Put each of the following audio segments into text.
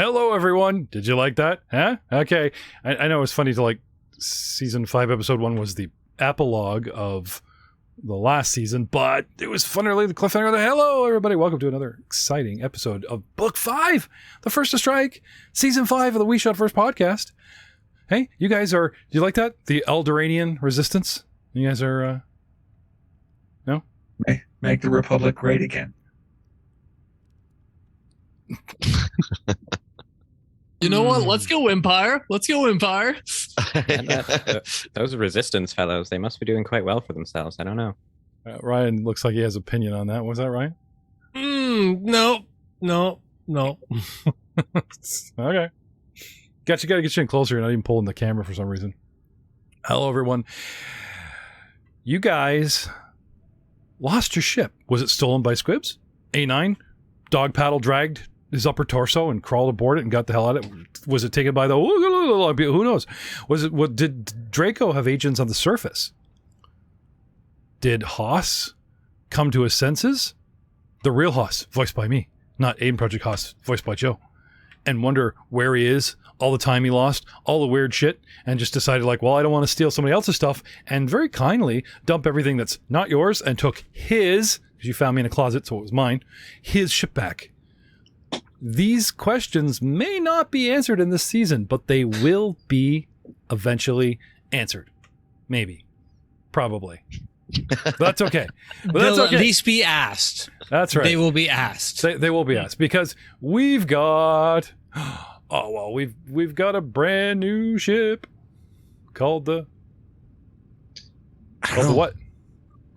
Hello, everyone. Did you like that? Huh? Okay. I know it's funny to like season 5, episode 1 was the epilogue of the last season, but it was fun to leave the cliffhanger. Hello, everybody. Welcome to another exciting episode of Book 5, The First to Strike, Season 5 of the We Shot First podcast. Hey, you guys are, do you like that? The Eldoranian resistance? You guys are, no? Make the Republic great again. You know what? Let's go Empire. Let's go Empire. Those resistance fellows, they must be doing quite well for themselves. I don't know. Ryan looks like he has opinion on that. Was that right? No. Okay. Gotta get you in closer. You're not even pulling the camera for some reason. Hello, everyone. You guys lost your ship. Was it stolen by squibs? A9? Dog paddle dragged his upper torso and crawled aboard it and got the hell out of it? Was it taken by the... Who knows? Did Draco have agents on the surface? Did Haas come to his senses? The real Haas, voiced by me, not Aiden Project Haas, voiced by Joe, and wonder where he is, all the time he lost, all the weird shit, and just decided like, well, I don't want to steal somebody else's stuff, and very kindly dump everything that's not yours and took his, because you found me in a closet, so it was mine, his ship back. These questions may not be answered in this season, but they will be eventually answered. Maybe. Probably. But that's okay. They'll at least be asked. That's right. They will be asked. They will be asked because we've got... Oh, well, we've got a brand new ship called the... what?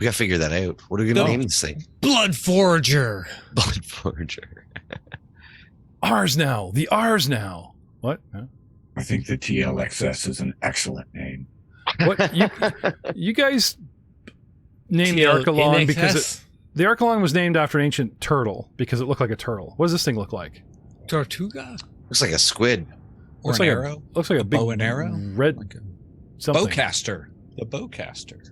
We gotta figure that out. What are we gonna name this thing? Blood Forger. Blood Forger. Ours now. The ours now. What? Huh? I think the TLXS is an excellent name. What? You guys named the Archelon because the Archelon was named after an ancient turtle because it looked like a turtle. What does this thing look like? Tortuga? Looks like a squid. Looks like arrow. Looks like a big bow and arrow. Red something. Bowcaster. The bowcaster.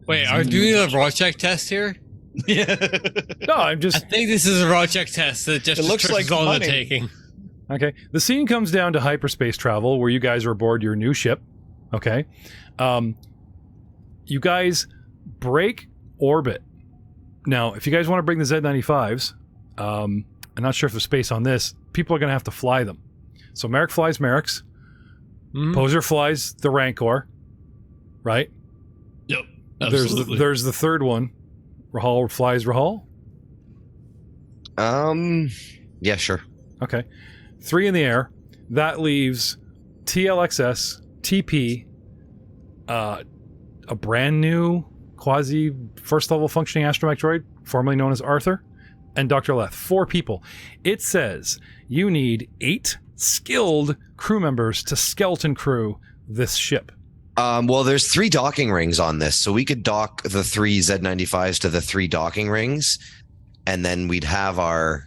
Wait, are you doing a raw check test here? Yeah. No, I think this is a raw check test that just it looks like all money. the taking. Okay. The scene comes down to hyperspace travel where you guys are aboard your new ship. Okay. You guys break orbit. Now, if you guys want to bring the Z95s, I'm not sure if there's space on this. People are going to have to fly them. So Merrick flies Merrick's. Poser flies the Rancor. Right? Yep. Absolutely. There's the third one. Rahal flies Rahal? Yeah, sure. Okay. 3 in the air. That leaves TLXS, TP, a brand new quasi first level functioning astromech droid, formerly known as Arthur, and Dr. Leth. 4 people. It says you need 8 skilled crew members to skeleton crew this ship. Well, there's 3 docking rings on this, so we could dock the 3 Z95s to the 3 docking rings, and then we'd have our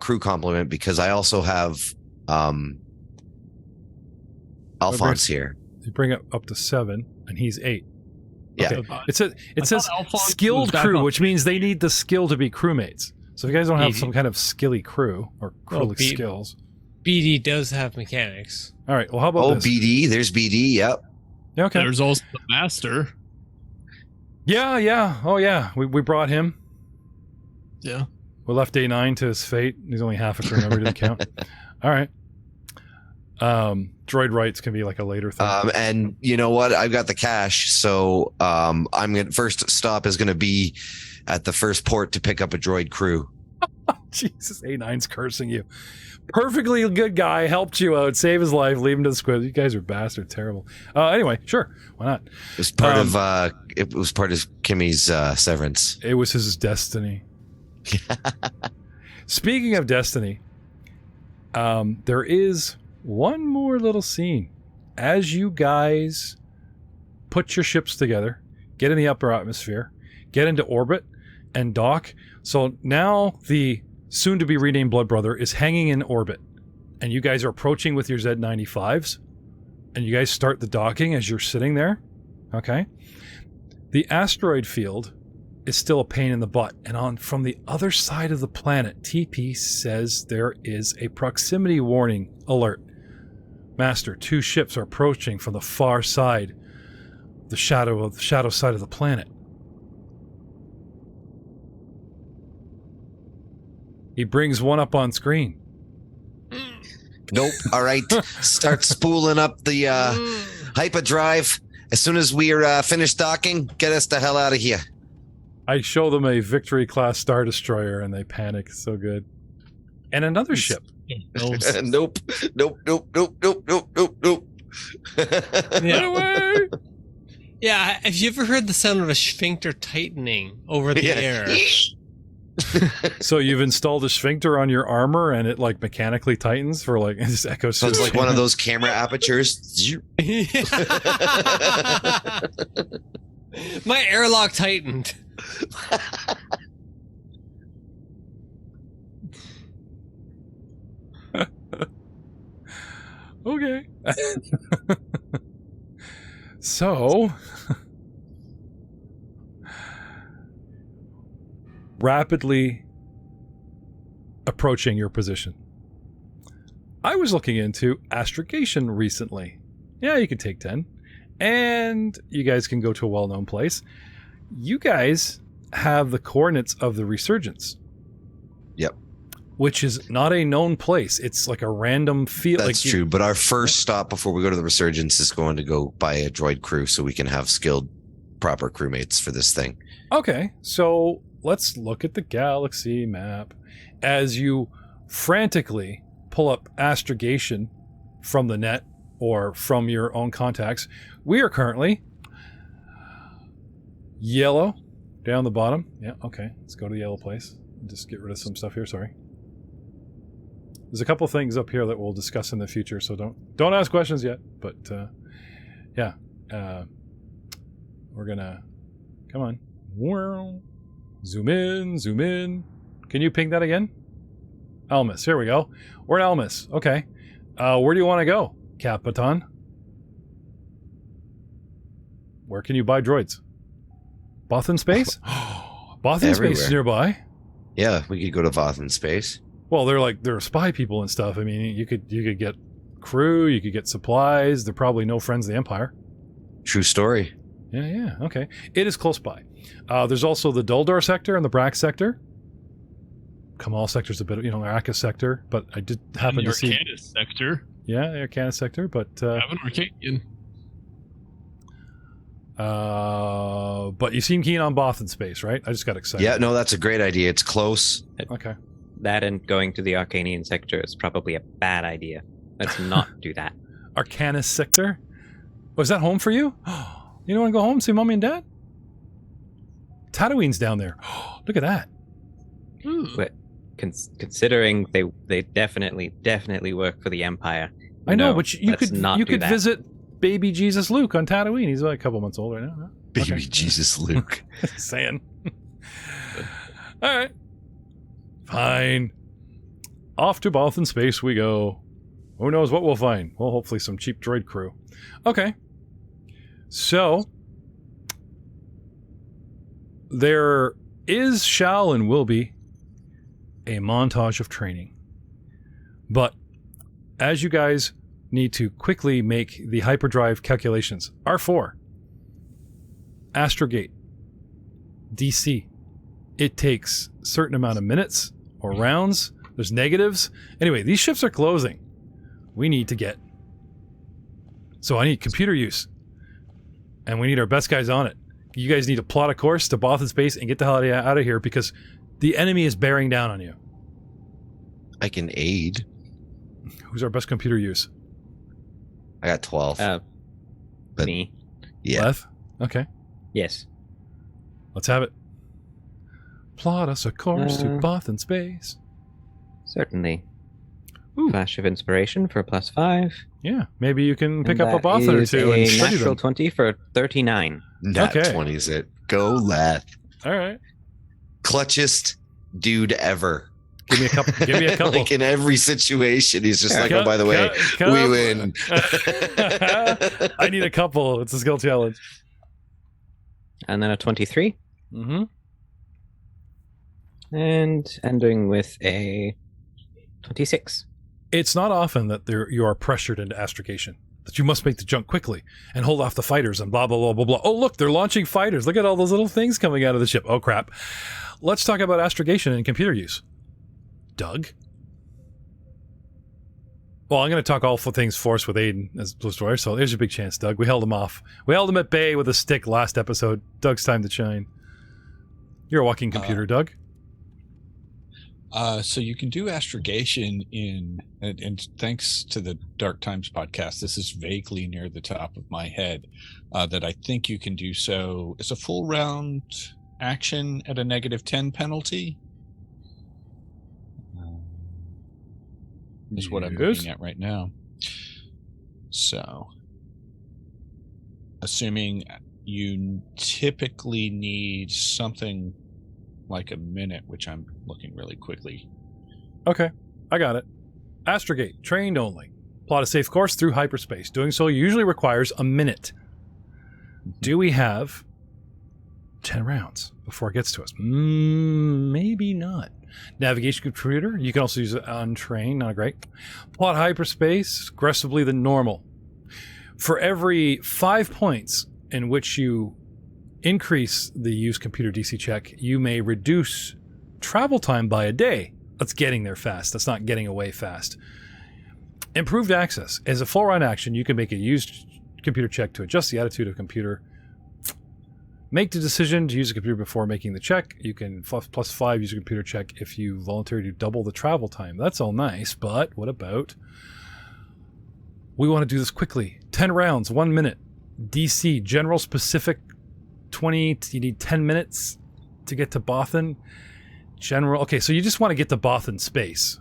crew complement, because I also have Alphonse here. You bring it up to 7, and he's 8. Yeah. Okay. It says skilled crew, which means they need the skill to be crewmates. So if you guys don't have some kind of skilly crew or crew skills. BD does have mechanics. All right. Well, how about this? BD. There's BD. Yep. Okay. There's also the Master. Yeah. Oh, yeah. We brought him. Yeah. We left A9 to his fate. He's only half a crew member. Didn't count. All right. Droid rights can be like a later thing. And you know what? I've got the cash, so first stop is gonna be at the first port to pick up a droid crew. Jesus, A9's cursing you. Perfectly good guy, helped you out, saved his life, leave him to the squid. You guys are bastards, terrible. Anyway, sure, why not? It was part of Kimmy's severance. It was his destiny. Speaking of destiny, there is one more little scene. As you guys put your ships together, get in the upper atmosphere, get into orbit, and dock. So now the soon-to-be renamed Blood Brother is hanging in orbit, and you guys are approaching with your Z95s, and you guys start the docking as you're sitting there. Okay? The asteroid field is still a pain in the butt. And from the other side of the planet, TP says there is a proximity warning alert. Master, 2 ships are approaching from the far side, the shadow side of the planet. He brings one up on screen. Nope. All right. Start spooling up the hyperdrive. As soon as we're finished docking, get us the hell out of here. I show them a Victory-class Star Destroyer, and they panic. So good. And another ship. Nope. Yeah. Yeah, have you ever heard the sound of a sphincter tightening over the air? So you've installed a sphincter on your armor, and it like mechanically tightens for like it just echoes. So it's like one of those camera apertures. My airlock tightened. Okay. So rapidly approaching your position. I was looking into astrogation recently. Yeah, you can take 10. And you guys can go to a well-known place. You guys have the coordinates of the resurgence. Yep. Which is not a known place. It's like a random field. That's true. But our first stop before we go to the resurgence is going to go buy a droid crew so we can have skilled, proper crewmates for this thing. Okay, so let's look at the galaxy map. As you frantically pull up astrogation from the net or from your own contacts, we are currently yellow down the bottom. Yeah, okay. Let's go to the yellow place. Just get rid of some stuff here, sorry. There's a couple things up here that we'll discuss in the future, so don't ask questions yet. But yeah, we're gonna come on. Zoom in. Can you ping that again? Elmis, here we go. We're in Elmis. Okay. Where do you want to go, Capitan? Where can you buy droids? Bothan Space? Bothan Space is nearby. Yeah, we could go to Bothan Space. Well, they're spy people and stuff. I mean, you could get crew, you could get supplies. They're probably no friends of the Empire. True story. Yeah, okay. It is close by. There's also the Duldor sector and the Brack sector. Kamal sector's a bit, Arrakis sector, but I did happen to see the Arcanus sector. Yeah, the Arcanus sector, but I have an Arcadian. But you seem keen on Bothan Space, right? I just got excited. Yeah, no, that's a great idea. It's close. Okay. That and going to the Arcanian sector is probably a bad idea. Let's not do that. Arcanus sector? Was that home for you? You don't want to go home, see Mommy and Dad? Tatooine's down there. Look at that. But considering they definitely work for the Empire. I know, but you could that. visit baby Jesus Luke on Tatooine. He's like a couple months old right now. Baby Jesus Luke. Saying. All right. Fine. Off to Bothan Space we go. Who knows what we'll find? Well, hopefully some cheap droid crew. Okay. So, there shall and will be a montage of training. But as you guys need to quickly make the hyperdrive calculations, R4, Astrogate, DC, it takes a certain amount of minutes or rounds. There's negatives. Anyway, these ships are closing. We need to get. So I need computer use. And we need our best guys on it. You guys need to plot a course to Bothan Space and get the hell out of here because the enemy is bearing down on you. I can aid. Who's our best computer use? I got 12. But- Me. Yeah. Leth? Okay. Yes. Let's have it. Plot us a course to Bothan Space. Certainly. Ooh. Flash of inspiration for +5. Yeah, maybe you can pick And up a that Bothan or is two and a study natural them. 20 for 39. Nat Okay. 20's it. Go Leth. All right. Clutchest dude ever. Give me a couple. Give me a couple. Like in every situation, he's just like, oh, by the way, we win. I need a couple. It's a skill challenge. And then a 23. Mm-hmm. And ending with a 26. It's not often that you are pressured into astrogation, that you must make the jump quickly and hold off the fighters and blah, blah, blah, blah, blah. Oh, look, they're launching fighters. Look at all those little things coming out of the ship. Oh, crap. Let's talk about astrogation and computer use. Doug? Well, I'm going to talk all things Force with Aiden as Blue Story, so there's your big chance, Doug. We held him off. We held him at bay with a stick last episode. Doug's time to shine. You're a walking computer, Doug. So you can do astrogation and thanks to the Dark Times podcast, this is vaguely near the top of my head, that I think you can do so. It's a full round action at a -10 penalty. Is what I'm looking at right now. So, assuming you typically need something like a minute, which I'm looking really quickly. Okay, I got it. Astrogate, trained only. Plot a safe course through hyperspace. Doing so usually requires a minute. Do we have 10 rounds before it gets to us? Maybe not. Navigation computer, you can also use it untrained, not great. Plot hyperspace, aggressively than normal. For every 5 points in which you increase the use computer DC check, you may reduce travel time by a day. That's getting there fast. That's not getting away fast. Improved access. As a full round action, you can make a used computer check to adjust the attitude of computer. Make the decision to use a computer before making the check. You can +5 use a computer check if you voluntarily double the travel time. That's all nice, but what about... We want to do this quickly. 10 rounds, 1 minute. DC, general specific 20, you need 10 minutes to get to Bothan. General, okay, so you just want to get to Bothan space.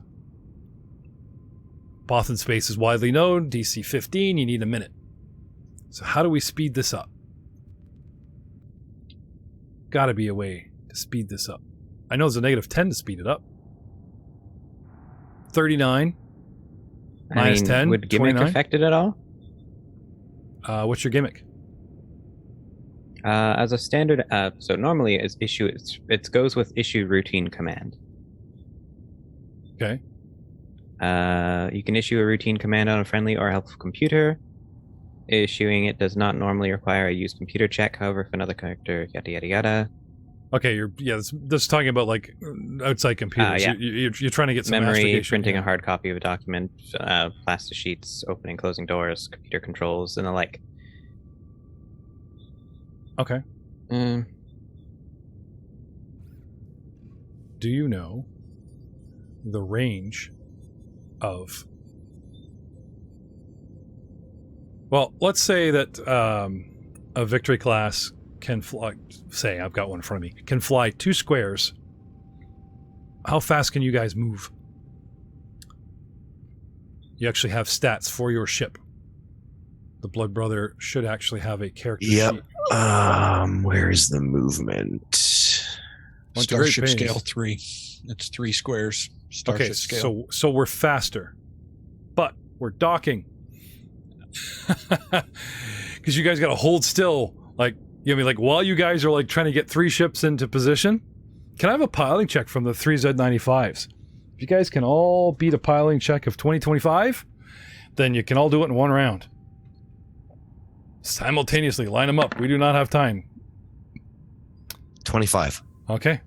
Bothan space is widely known. DC 15, you need a minute. So how do we speed this up? Gotta be a way to speed this up. I know there's a -10 to speed it up. 39 minus 10. Would gimmick 29? affect it at all? What's your gimmick? As a standard, so normally it goes with issue routine command. Okay. You can issue a routine command on a friendly or helpful computer. Issuing it does not normally require a used computer check, however, if another character, yada yada yada. Okay, that's talking about like outside computers. Yeah. You're trying to get some memory, astrogation. printing a hard copy of a document, plastic sheets, opening, closing doors, computer controls, and the like. Okay. Do you know the range of... Well, let's say that a victory class can fly... Say, I've got one in front of me. Can fly 2 squares. How fast can you guys move? You actually have stats for your ship. The Blood Brother should actually have a character sheet. Where is the movement? Went to great Starship pains. scale 3. It's 3 squares. Starship Okay, scale. so we're faster, but we're docking. Because you guys got to hold still, like, you know, what I mean, like while you guys are like trying to get 3 ships into position. Can I have a piloting check from the 3 Z95s? If you guys can all beat a piloting check of 2025, then you can all do it in 1 round. Simultaneously, line them up. We do not have time. 25. Okay.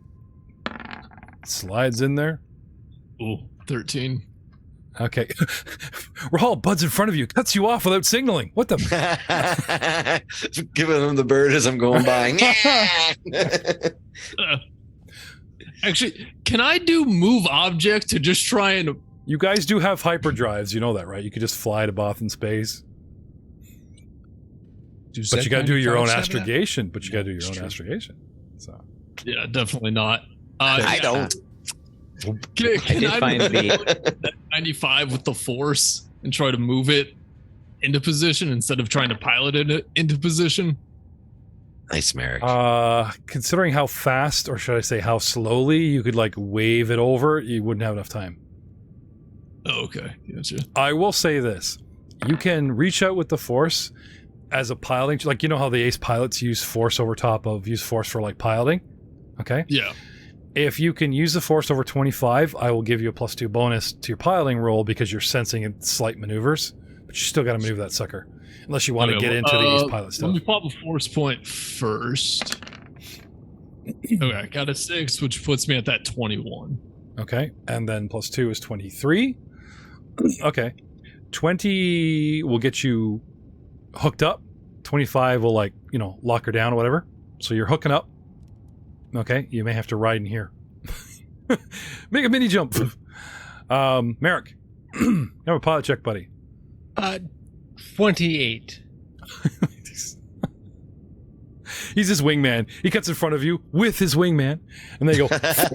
Slides in there. Ooh, 13. Okay. Rahal, Bud's in front of you. Cuts you off without signaling. What the... Giving him the bird as I'm going by. Actually, can I do move object to just try and... You guys do have hyperdrives. You know that, right? You could just fly to Bothan space. But you got to do your own astrogation. But you got to do your own astrogation. So. Yeah, definitely not. I don't. Can I did find that 95 with the force and try to move it into position instead of trying to pilot it into position? Nice, Merrick. Considering how fast, or should I say how slowly, you could like wave it over, you wouldn't have enough time. Oh, okay. Gotcha. I will say this. You can reach out with the force as a piloting, like, you know how the ace pilots use force for like piloting? Okay? Yeah. If you can use the force over 25, I will give you a +2 bonus to your piloting roll because you're sensing slight maneuvers. But you still got to maneuver that sucker. Unless you want to get into the East pilot stuff. Let me pop a force point first. Okay, I got a 6, which puts me at that 21. Okay, and then +2 is 23. Okay. 20 will get you hooked up. 25 will, like, you know, lock her down or whatever. So you're hooking up. Okay, you may have to ride in here. Make a mini jump. Merrick, have a pilot check, buddy. 28. He's his wingman. He cuts in front of you with his wingman, and they go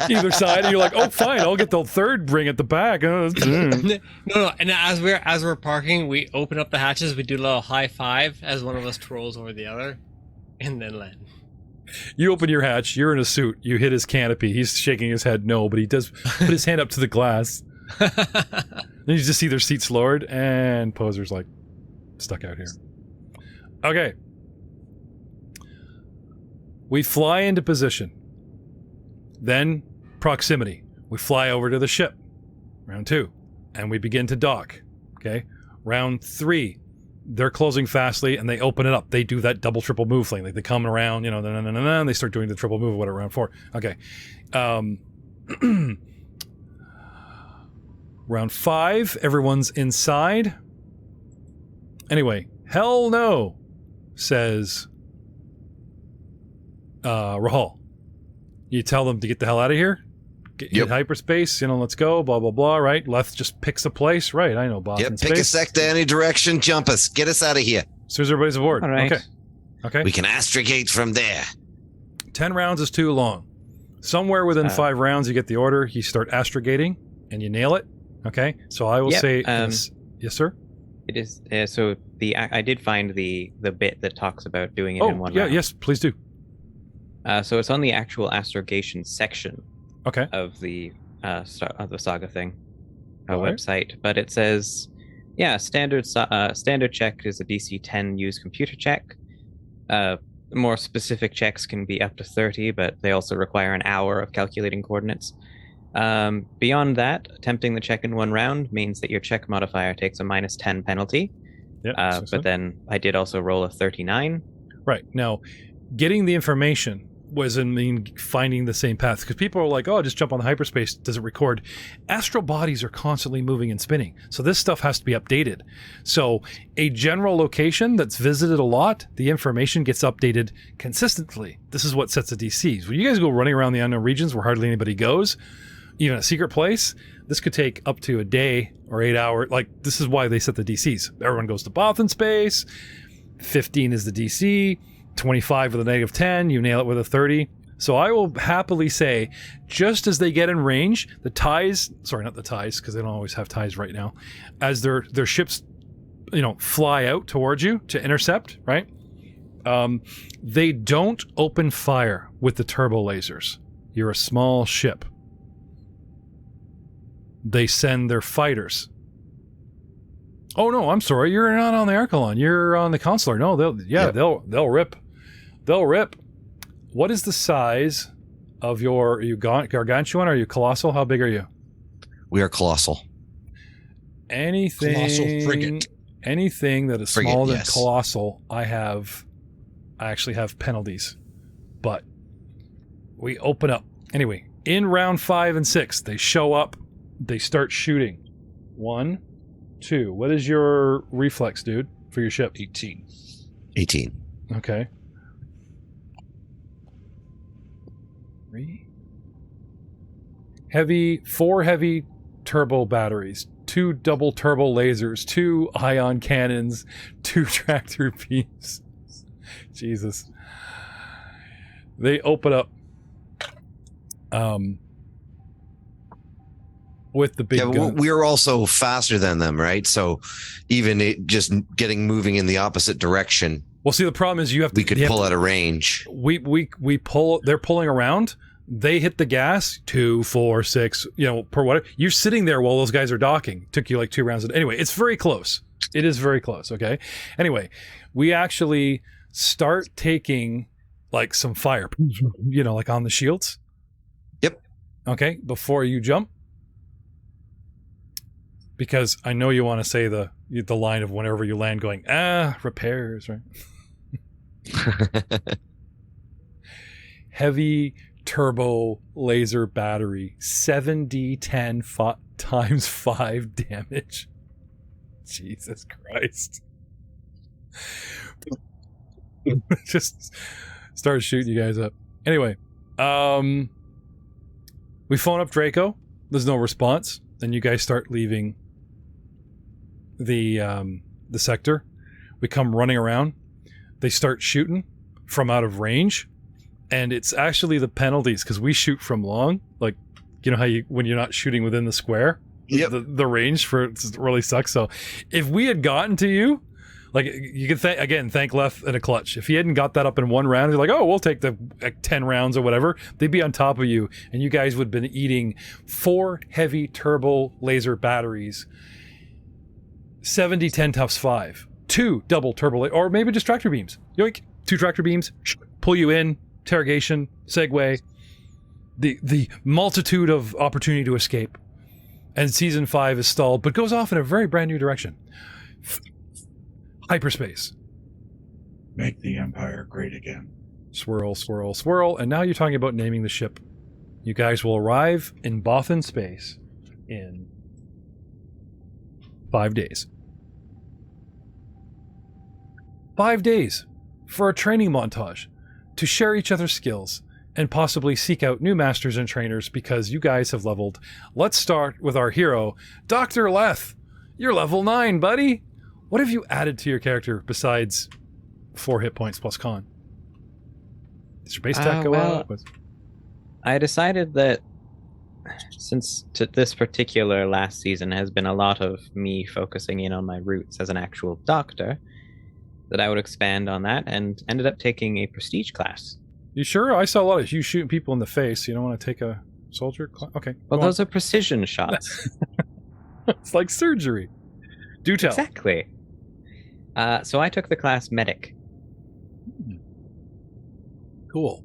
either side, and you're like, "Oh, fine, I'll get the third ring at the back." No. And as we're parking, we open up the hatches. We do a little high five as one of us trolls over the other, and then land. You open your hatch. You're in a suit. You hit his canopy. He's shaking his head no, but he does put his hand up to the glass. Then you just see their seats lowered, and Poser's like stuck out here. Okay. We fly into position. Then proximity. We fly over to the ship. Round 2. And we begin to dock. Okay. Round 3. They're closing fastly and they open it up. They do that double triple move thing. Like they come around, you know, and they start doing the triple move, whatever, round 4. Okay. Round 5, everyone's inside. Anyway, hell no, says Rahal. You tell them to get the hell out of here. Get hyperspace, you know, let's go, blah, blah, blah, right? Left just picks a place, right? I know, Bob. Yep, pick a sector, any direction, jump us. Get us out of here. As soon as everybody's aboard. All right. Okay. We can astrogate from there. 10 rounds is too long. Somewhere within 5 rounds, you get the order, you start astrogating, and you nail it. Okay? So I will say... yes, sir? It is... so I did find the bit that talks about doing it in one yeah, round. yes, please do. So it's on the actual astrogation section of the Saga thing website, but it says, standard check is a DC 10 use computer check. More specific checks can be up to 30, but they also require an hour of calculating coordinates. Beyond that, attempting the check in one round means that your check modifier takes a -10 penalty. But then I did also roll a 39. Right. Now, getting the information wasn't mean finding the same path, because people are like, oh, just jump on the hyperspace, does it record? Astral bodies are constantly moving and spinning, so this stuff has to be updated. So a general location that's visited a lot, the information gets updated consistently. This is what sets the DCs. When you guys go running around the unknown regions where hardly anybody goes, even a secret place, this could take up to a day or 8 hours. Like, this is why they set the DCs. Everyone goes to Bothan space. 15 is the DC. 25 with a -10, you nail it with a 30. So I will happily say, just as they get in range, the ties, sorry, not the ties, because they don't always have ties right now, as their ships, you know, fly out towards you to intercept, right? They don't open fire with the turbo lasers. You're a small ship. They send their fighters. Oh no, I'm sorry. You're not on the Archelon. You're on the Consular. No, they'll rip. They'll rip. What is the size of your? Are you gargantuan? Or are you colossal? How big are you? We are colossal. Anything. Colossal frigate. Anything that is smaller than colossal, I actually have penalties. But we open up. Anyway, in round 5 and 6, they show up. They start shooting. 1, 2. What is your reflex, dude, for your ship? 18. Okay. 3. 4 heavy turbo batteries, 2 double turbo lasers, 2 ion cannons, 2 tractor beams. Jesus. They open up with the big guns. We're also faster than them, right? So even just getting moving in the opposite direction. Well, see, the problem is you have to. We could pull out of range. We pull. They're pulling around. They hit the gas. 2, 4, 6. You know, per whatever. You're sitting there while those guys are docking. Took you like 2 rounds. Anyway, it's very close. It is very close. Okay. Anyway, we actually start taking like some fire. You know, like on the shields. Yep. Okay, before you jump, because I know you want to say the line of whenever you land going, repairs, right? Heavy turbo laser battery, 7d10 times 5 damage. Jesus Christ. Just started shooting you guys up. Anyway, we phone up Draco. There's no response. Then you guys start leaving the sector. We come running around. They start shooting from out of range, and it's actually the penalties because we shoot from long. Like, you know how when you're not shooting within the square, the range for it really sucks. So, if we had gotten to you, like you could thank Leth and a clutch. If he hadn't got that up in one round, you're like, oh, we'll take the 10 rounds or whatever. They'd be on top of you, and you guys would have been eating 4 heavy turbo laser batteries, 70-10 times 5, 2 double turbo, or maybe just tractor beams. Yoink, 2 tractor beams, pull you in, interrogation, segue, the multitude of opportunity to escape. And season 5 is stalled, but goes off in a very brand new direction. Hyperspace. Make the Empire great again. Swirl, swirl, swirl. And now you're talking about naming the ship. You guys will arrive in Bothan space in 5 days. 5 days for a training montage to share each other's skills and possibly seek out new masters and trainers because you guys have leveled. Let's start with our hero, Dr. Leth. You're level 9, buddy. What have you added to your character besides 4 hit points plus con? Does your base attack go up? I decided that since this particular last season has been a lot of me focusing in on my roots as an actual doctor, that I would expand on that and ended up taking a prestige class. You sure? I saw a lot of you shooting people in the face. You don't want to take a soldier class? Okay. Well, those are precision shots. It's like surgery. Do tell. Exactly. So I took the class medic. Cool.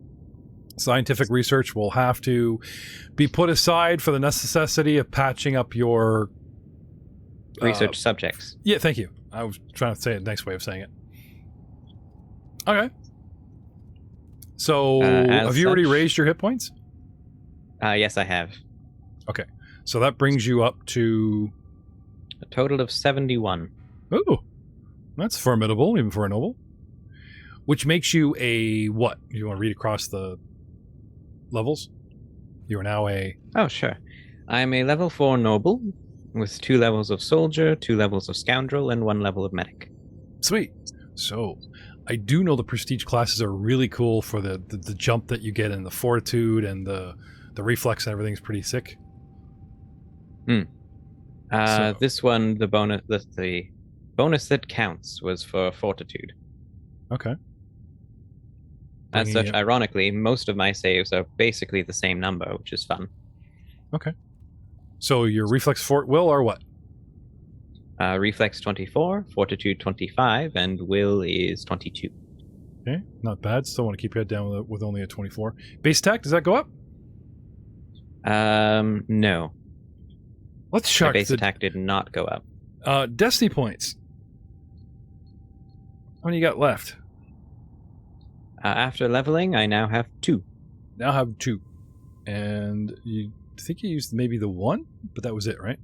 Scientific research will have to be put aside for the necessity of patching up your research subjects. Yeah, thank you. I was trying to say a nice way of saying it. Okay. So, have you already raised your hit points? Yes, I have. Okay. So that brings you up to a total of 71. Ooh. That's formidable, even for a noble. Which makes you a what? You want to read across the levels? You are now a... Oh, sure. I'm a level 4 noble with 2 levels of soldier, 2 levels of scoundrel, and 1 level of medic. Sweet. So, I do know the prestige classes are really cool for the jump that you get in the fortitude and the reflex and everything's pretty sick. This one, the bonus that counts was for fortitude. Okay. As such, ironically, most of my saves are basically the same number, which is fun. Okay. So your reflex fort will or what? Reflex 24, fortitude 25, and will is 22. Okay, not bad. Still want to keep your head down with only a 24. Base attack, does that go up? No. Let's check. My base attack did not go up. Destiny points. How many you got left? After leveling, I now have 2. Now have 2. And you think you used maybe the 1? But that was it, right?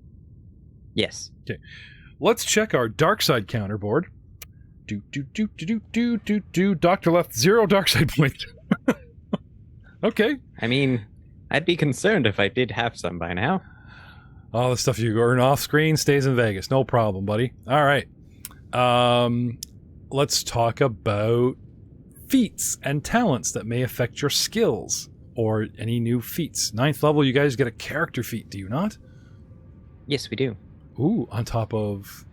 Yes. Okay. Let's check our dark side counter board. Dr. Left, 0 dark side points. Okay. I mean, I'd be concerned if I did have some by now. All the stuff you earn off screen stays in Vegas. No problem, buddy. All right. Let's talk about feats and talents that may affect your skills or any new feats. 9th level, you guys get a character feat, do you not? Yes, we do. Ooh, on top of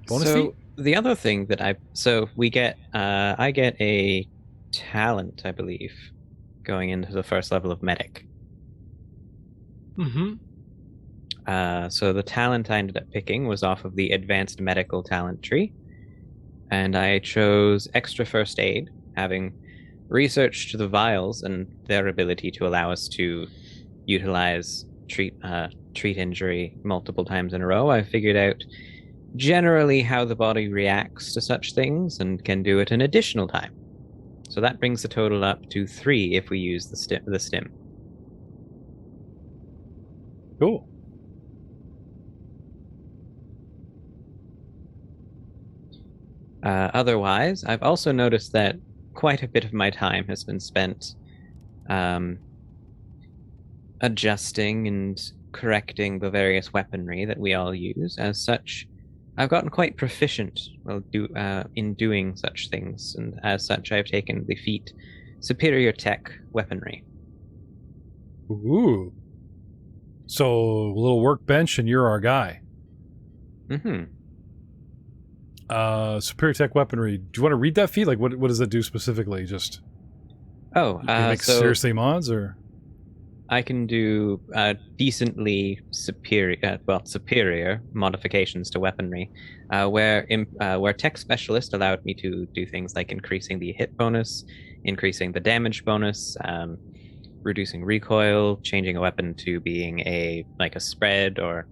bonus feat? The other thing that I get a talent, I believe, going into the first level of medic. Mm-hmm. So the talent I ended up picking was off of the advanced medical talent tree, and I chose extra first aid, having researched the vials and their ability to allow us to utilize treat injury multiple times in a row, I've figured out generally how the body reacts to such things and can do it an additional time. So that brings the total up to 3 if we use the stim. Cool. Otherwise, I've also noticed that quite a bit of my time has been spent adjusting and correcting the various weaponry that we all use. As such, I've gotten quite proficient in doing such things, and as such, I've taken the feat Superior Tech Weaponry. Ooh. So, a little workbench, and you're our guy. Mm-hmm. Superior Tech Weaponry. Do you want to read that feat? Like, what does that do specifically? Just make seriously mods, or I can do decently superior modifications to weaponry, where Tech Specialist allowed me to do things like increasing the hit bonus, increasing the damage bonus, reducing recoil, changing a weapon to being a spread or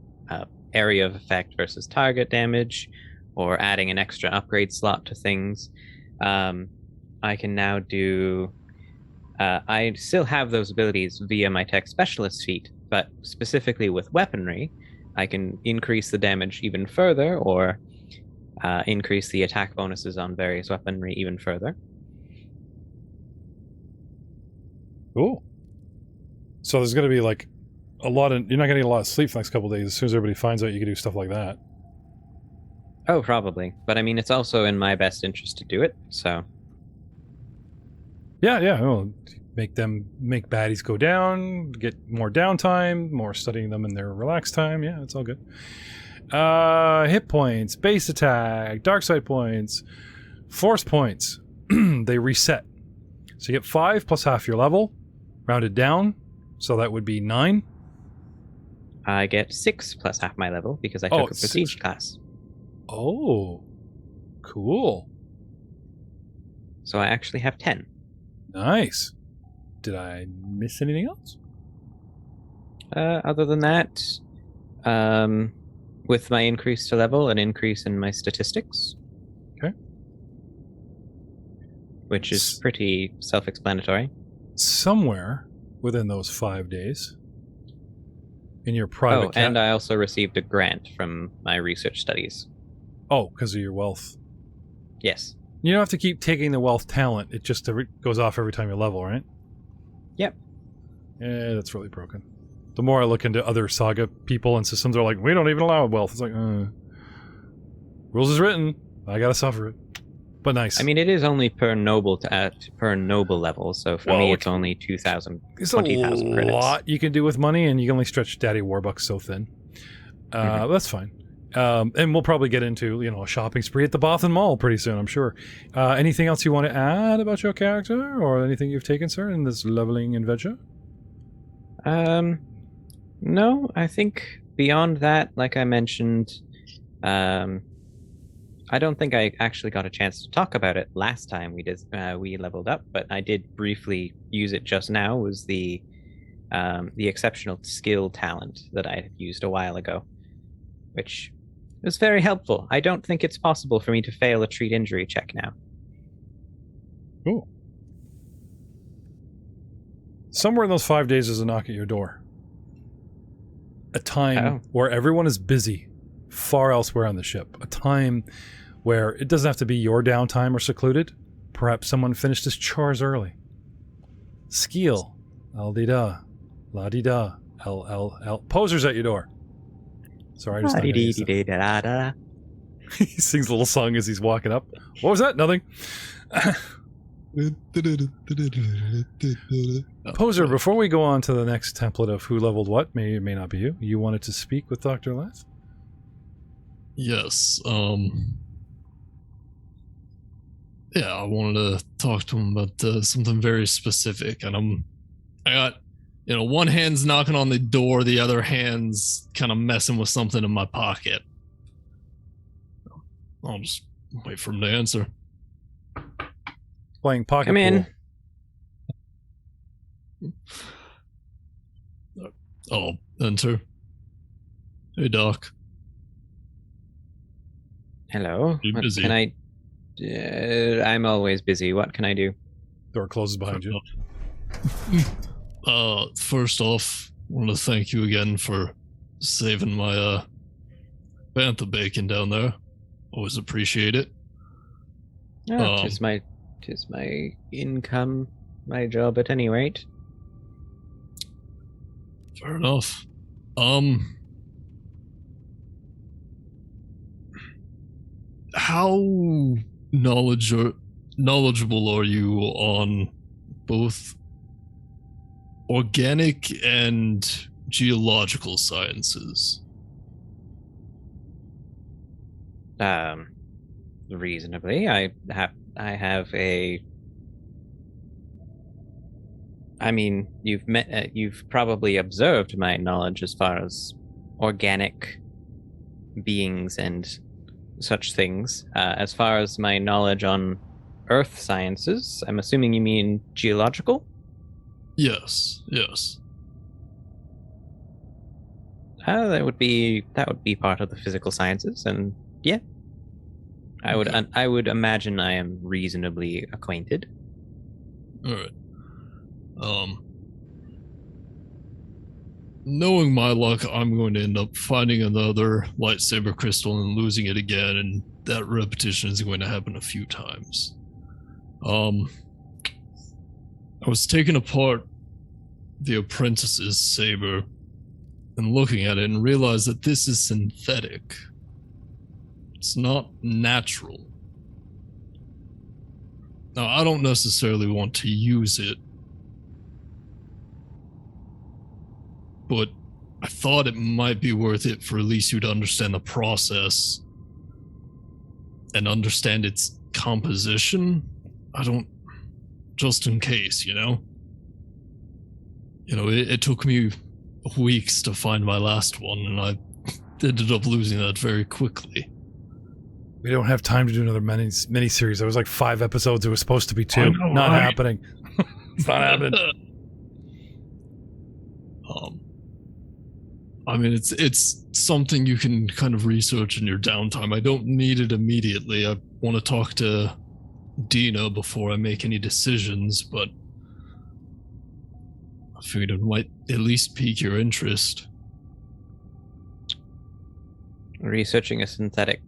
area of effect versus target damage, or adding an extra upgrade slot to things. I can now do... I still have those abilities via my Tech Specialist feat, but specifically with weaponry, I can increase the damage even further, or increase the attack bonuses on various weaponry even further. Cool. So there's going to be like a lot of... You're not going to get a lot of sleep for the next couple of days. As soon as everybody finds out you can do stuff like that. Oh, probably. But I mean, it's also in my best interest to do it, so... Yeah. Well, make baddies go down, get more downtime, more studying them in their relaxed time. Yeah, it's all good. Hit points, base attack, dark side points, force points. They reset. So you get 5 plus half your level, rounded down. So that would be 9. I get 6 plus half my level because I took a prestige class. Oh, cool. So I actually have 10. Nice. Did I miss anything else? Other than that, with my increase to level, an increase in my statistics. Okay. Which is pretty self-explanatory. Somewhere within those 5 days, in your private... and I also received a grant from my research studies. Oh, because of your wealth. Yes. You don't have to keep taking the wealth talent. It just goes off every time you level, right? Yep. Yeah, that's really broken. The more I look into other Saga people and systems, they're like, we don't even allow wealth. It's like, rules is written. I gotta suffer it. But nice. I mean, it is only per noble level, so for me, it's only 2,000, 20,000 credits. There's a lot you can do with money, and you can only stretch Daddy Warbucks so thin. That's fine. And we'll probably get into, a shopping spree at the Bothan Mall pretty soon, I'm sure. Anything else you want to add about your character, or anything you've taken, sir, in this leveling adventure? No, I think beyond that, like I mentioned, I don't think I actually got a chance to talk about it last time we leveled up, but I did briefly use it just now. Was the exceptional skill talent that I had used a while ago, which was very helpful. I don't think it's possible for me to fail a treat injury check now. Cool. Somewhere in those 5 days is a knock at your door. A time where everyone is busy far elsewhere on the ship. A time where it doesn't have to be your downtime or secluded. Perhaps someone finished his chores early. Skeel. Al-di-da. La-di-da. L. Posers at your door. Sorry, I just he sings a little song as he's walking up. What was that? Nothing. Poser, before we go on to the next template of who leveled what, may or may not be you wanted to speak with Dr. Lath? Yes. Yeah, I wanted to talk to him about something very specific, and I got, one hand's knocking on the door, the other hand's kind of messing with something in my pocket. I'll just wait for him to answer. Playing pocket Come in. All I'll enter. Hey, Doc. Hello. You What busy? can I? I'm always busy. What can I do? Door closes behind you. First off, I want to thank you again for saving my bantha bacon down there. Always appreciate it. Tis my income, my job at any rate. Fair enough. How knowledgeable are you on both organic and geological sciences? Reasonably. I have a. I mean, you've probably observed my knowledge as far as organic beings and such things. As far as my knowledge on earth sciences, I'm assuming you mean geological? Yes. That would be part of the physical sciences, and yeah, I would imagine I am reasonably acquainted. All right. Knowing my luck, I'm going to end up finding another lightsaber crystal and losing it again, and that repetition is going to happen a few times. I was taking apart the apprentice's saber and looking at it and realized that this is synthetic. It's not natural. Now, I don't necessarily want to use it, but I thought it might be worth it for at least you to understand the process and understand its composition. Just in case, you know? It took me weeks to find my last one, and I ended up losing that very quickly. We don't have time to do another mini-series. There was like 5 episodes. It was supposed to be 2. Know, not right? happening. It's not happening. I mean, it's something you can kind of research in your downtime. I don't need it immediately. I want to talk to Dina before I make any decisions, but I figured it might at least pique your interest. Researching a synthetic,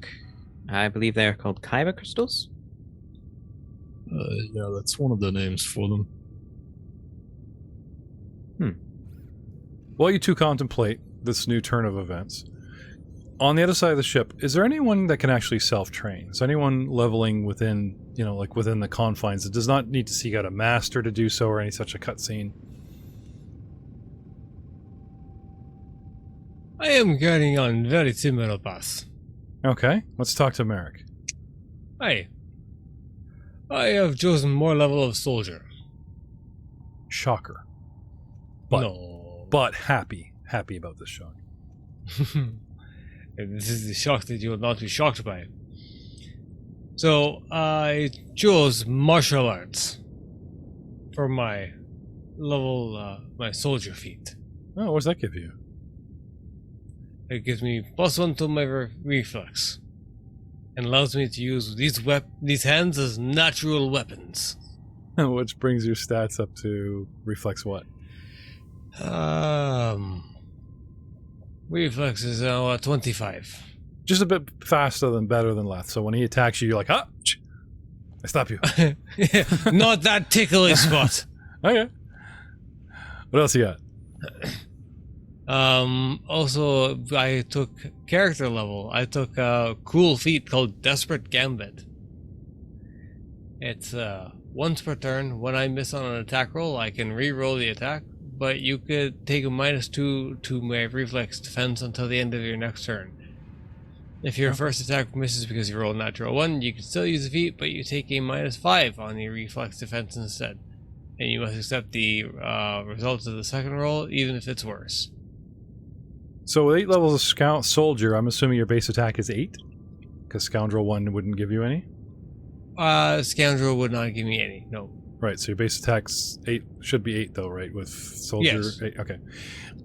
I believe they are called Kyber crystals. Yeah, that's one of the names for them. While you two contemplate this new turn of events, on the other side of the ship, is there anyone that can actually self-train? Is anyone leveling within, within the confines? It does not need to seek out a master to do so or any such a cutscene. I am getting on very similar path. Okay, let's talk to Merrick. Hi. I have chosen more level of soldier. Shocker. But happy about this shock. This is the shock that you will not be shocked by. So I chose martial arts for my level, my soldier feat. Oh, what does that give you? It gives me +1 to my reflex, and allows me to use these hands as natural weapons. Which brings your stats up to reflex what? Reflex is now 25. Just a bit better than Leth. So when he attacks you, you're like, I stop you. Not that tickly spot. Okay. What else you got? Also, I took character level. I took a cool feat called Desperate Gambit. It's once per turn. When I miss on an attack roll, I can re-roll the attack, but you could take a -2 to my reflex defense until the end of your next turn. If your first attack misses because you roll a natural 1, you can still use the feat, but you take a -5 on your reflex defense instead. And you must accept the results of the second roll, even if it's worse. So with 8 levels of Scout Soldier, I'm assuming your base attack is 8? Because Scoundrel 1 wouldn't give you any? Scoundrel would not give me any, no. Right, so your base attack's 8, should be 8 though, right? With soldier Yes. 8. Okay.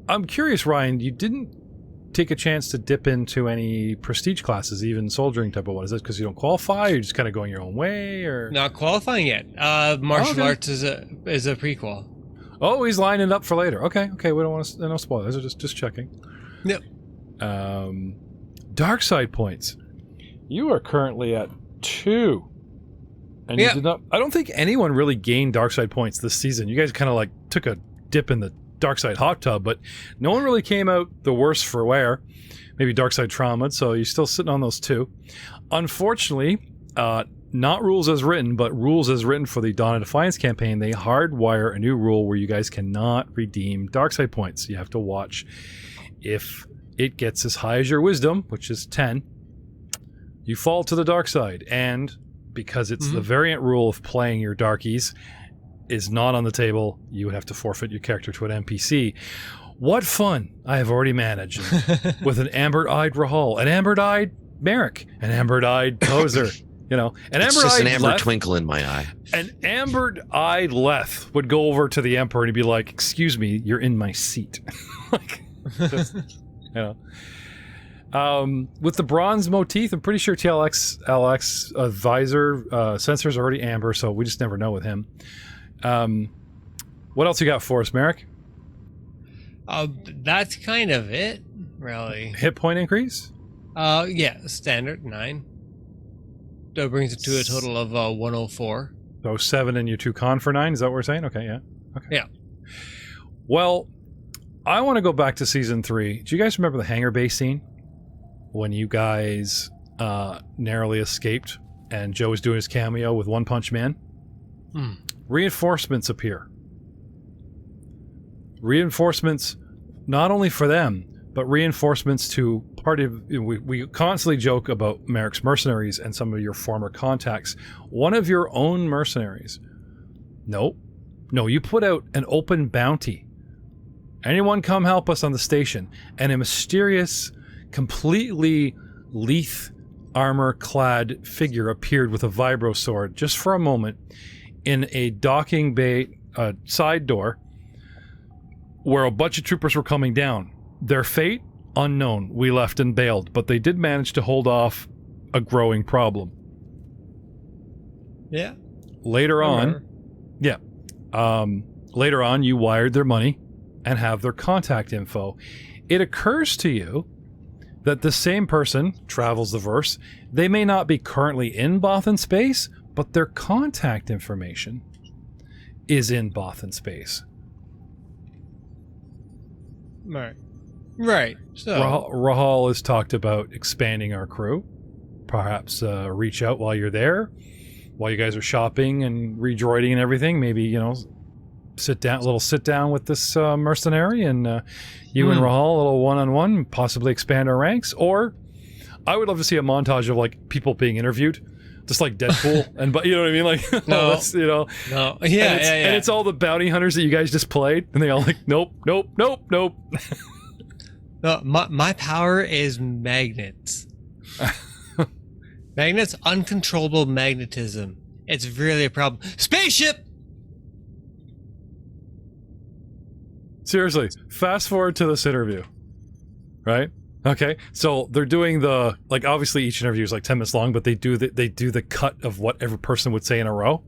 I'm curious, Ryan, you didn't take a chance to dip into any prestige classes, even soldiering type of one. Is that because you don't qualify, or you're just kind of going your own way, or Not qualifying yet. Martial arts is a prequel. Oh, he's lining up for later. Okay, we don't want to no spoilers. Just checking. Yep. Dark side points. You are currently at 2. And you did not. I don't think anyone really gained dark side points this season. You guys kind of like took a dip in the dark side hot tub, but no one really came out the worse for wear. Maybe dark side trauma. So you're still sitting on those 2. Unfortunately, not rules as written, but rules as written for the Dawn of Defiance campaign. They hardwire a new rule where you guys cannot redeem dark side points. You have to watch if it gets as high as your wisdom, which is 10. You fall to the dark side, and because it's the variant rule of playing your darkies is not on the table, you would have to forfeit your character to an NPC. What fun I have already managed with an amber-eyed Rahal, an amber-eyed Merrick, an amber-eyed Poser, you know, an It's just an amber-eyed amber Leth, twinkle in my eye. an amber-eyed Leth would go over to the Emperor and he'd be like, "Excuse me, you're in my seat." Like, just, you know. With the bronze motif, I'm pretty sure TLX visor sensors are already amber, so we just never know with him. What else you got for us, Merrick? That's kind of it, really. Hit point increase? Yeah, standard 9. That brings it to a total of 104. So 7 and you 2 con for 9, is that what we're saying? Okay, yeah. Okay. Yeah. Well, I want to go back to season 3. Do you guys remember the hangar base scene? When you guys narrowly escaped and Joe was doing his cameo with One Punch Man? Reinforcements appear. Reinforcements not only for them, but reinforcements to part of... We constantly joke about Merrick's mercenaries and some of your former contacts. One of your own mercenaries. No, you put out an open bounty. Anyone come help us on the station. And a mysterious, completely Leith armor-clad figure appeared with a vibro sword just for a moment in a docking bay side door where a bunch of troopers were coming down. Their fate? Unknown. We left and bailed, but they did manage to hold off a growing problem. Yeah. Later on, you wired their money and have their contact info. It occurs to you that the same person travels the verse. They may not be currently in Bothan space, but their contact information is in Bothan space. Right. So Rahal has talked about expanding our crew. Perhaps reach out while you're there, while you guys are shopping and redroiding and everything. Maybe, you know, sit down with this mercenary and you and Rahal, a little one-on-one, possibly expand our ranks. Or I would love to see a montage of like people being interviewed, just like Deadpool, and you know what I mean, like no, and it's all the bounty hunters that you guys just played, and they all like nope. No, my power is magnets. Magnets, uncontrollable magnetism. It's really a problem. Spaceship. Seriously, fast forward to this interview, right? Okay, so they're doing the, like, obviously each interview is like 10 minutes long, but they do the cut of what every person would say in a row.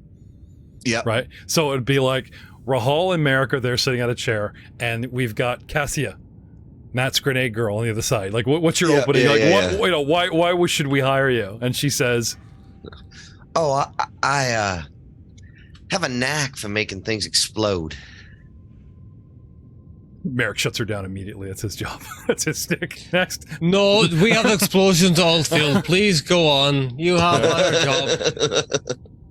Yeah. Right? So it'd be like, Rahal and Merrick are there sitting at a chair, and we've got Cassia, Matt's grenade girl, on the other side. Like, what's your opening? You know, why should we hire you? And she says, "Oh, I have a knack for making things explode." Merrick shuts her down immediately. That's his job. That's his stick. Next. No, we have explosions all filled. Please go on. You have our job.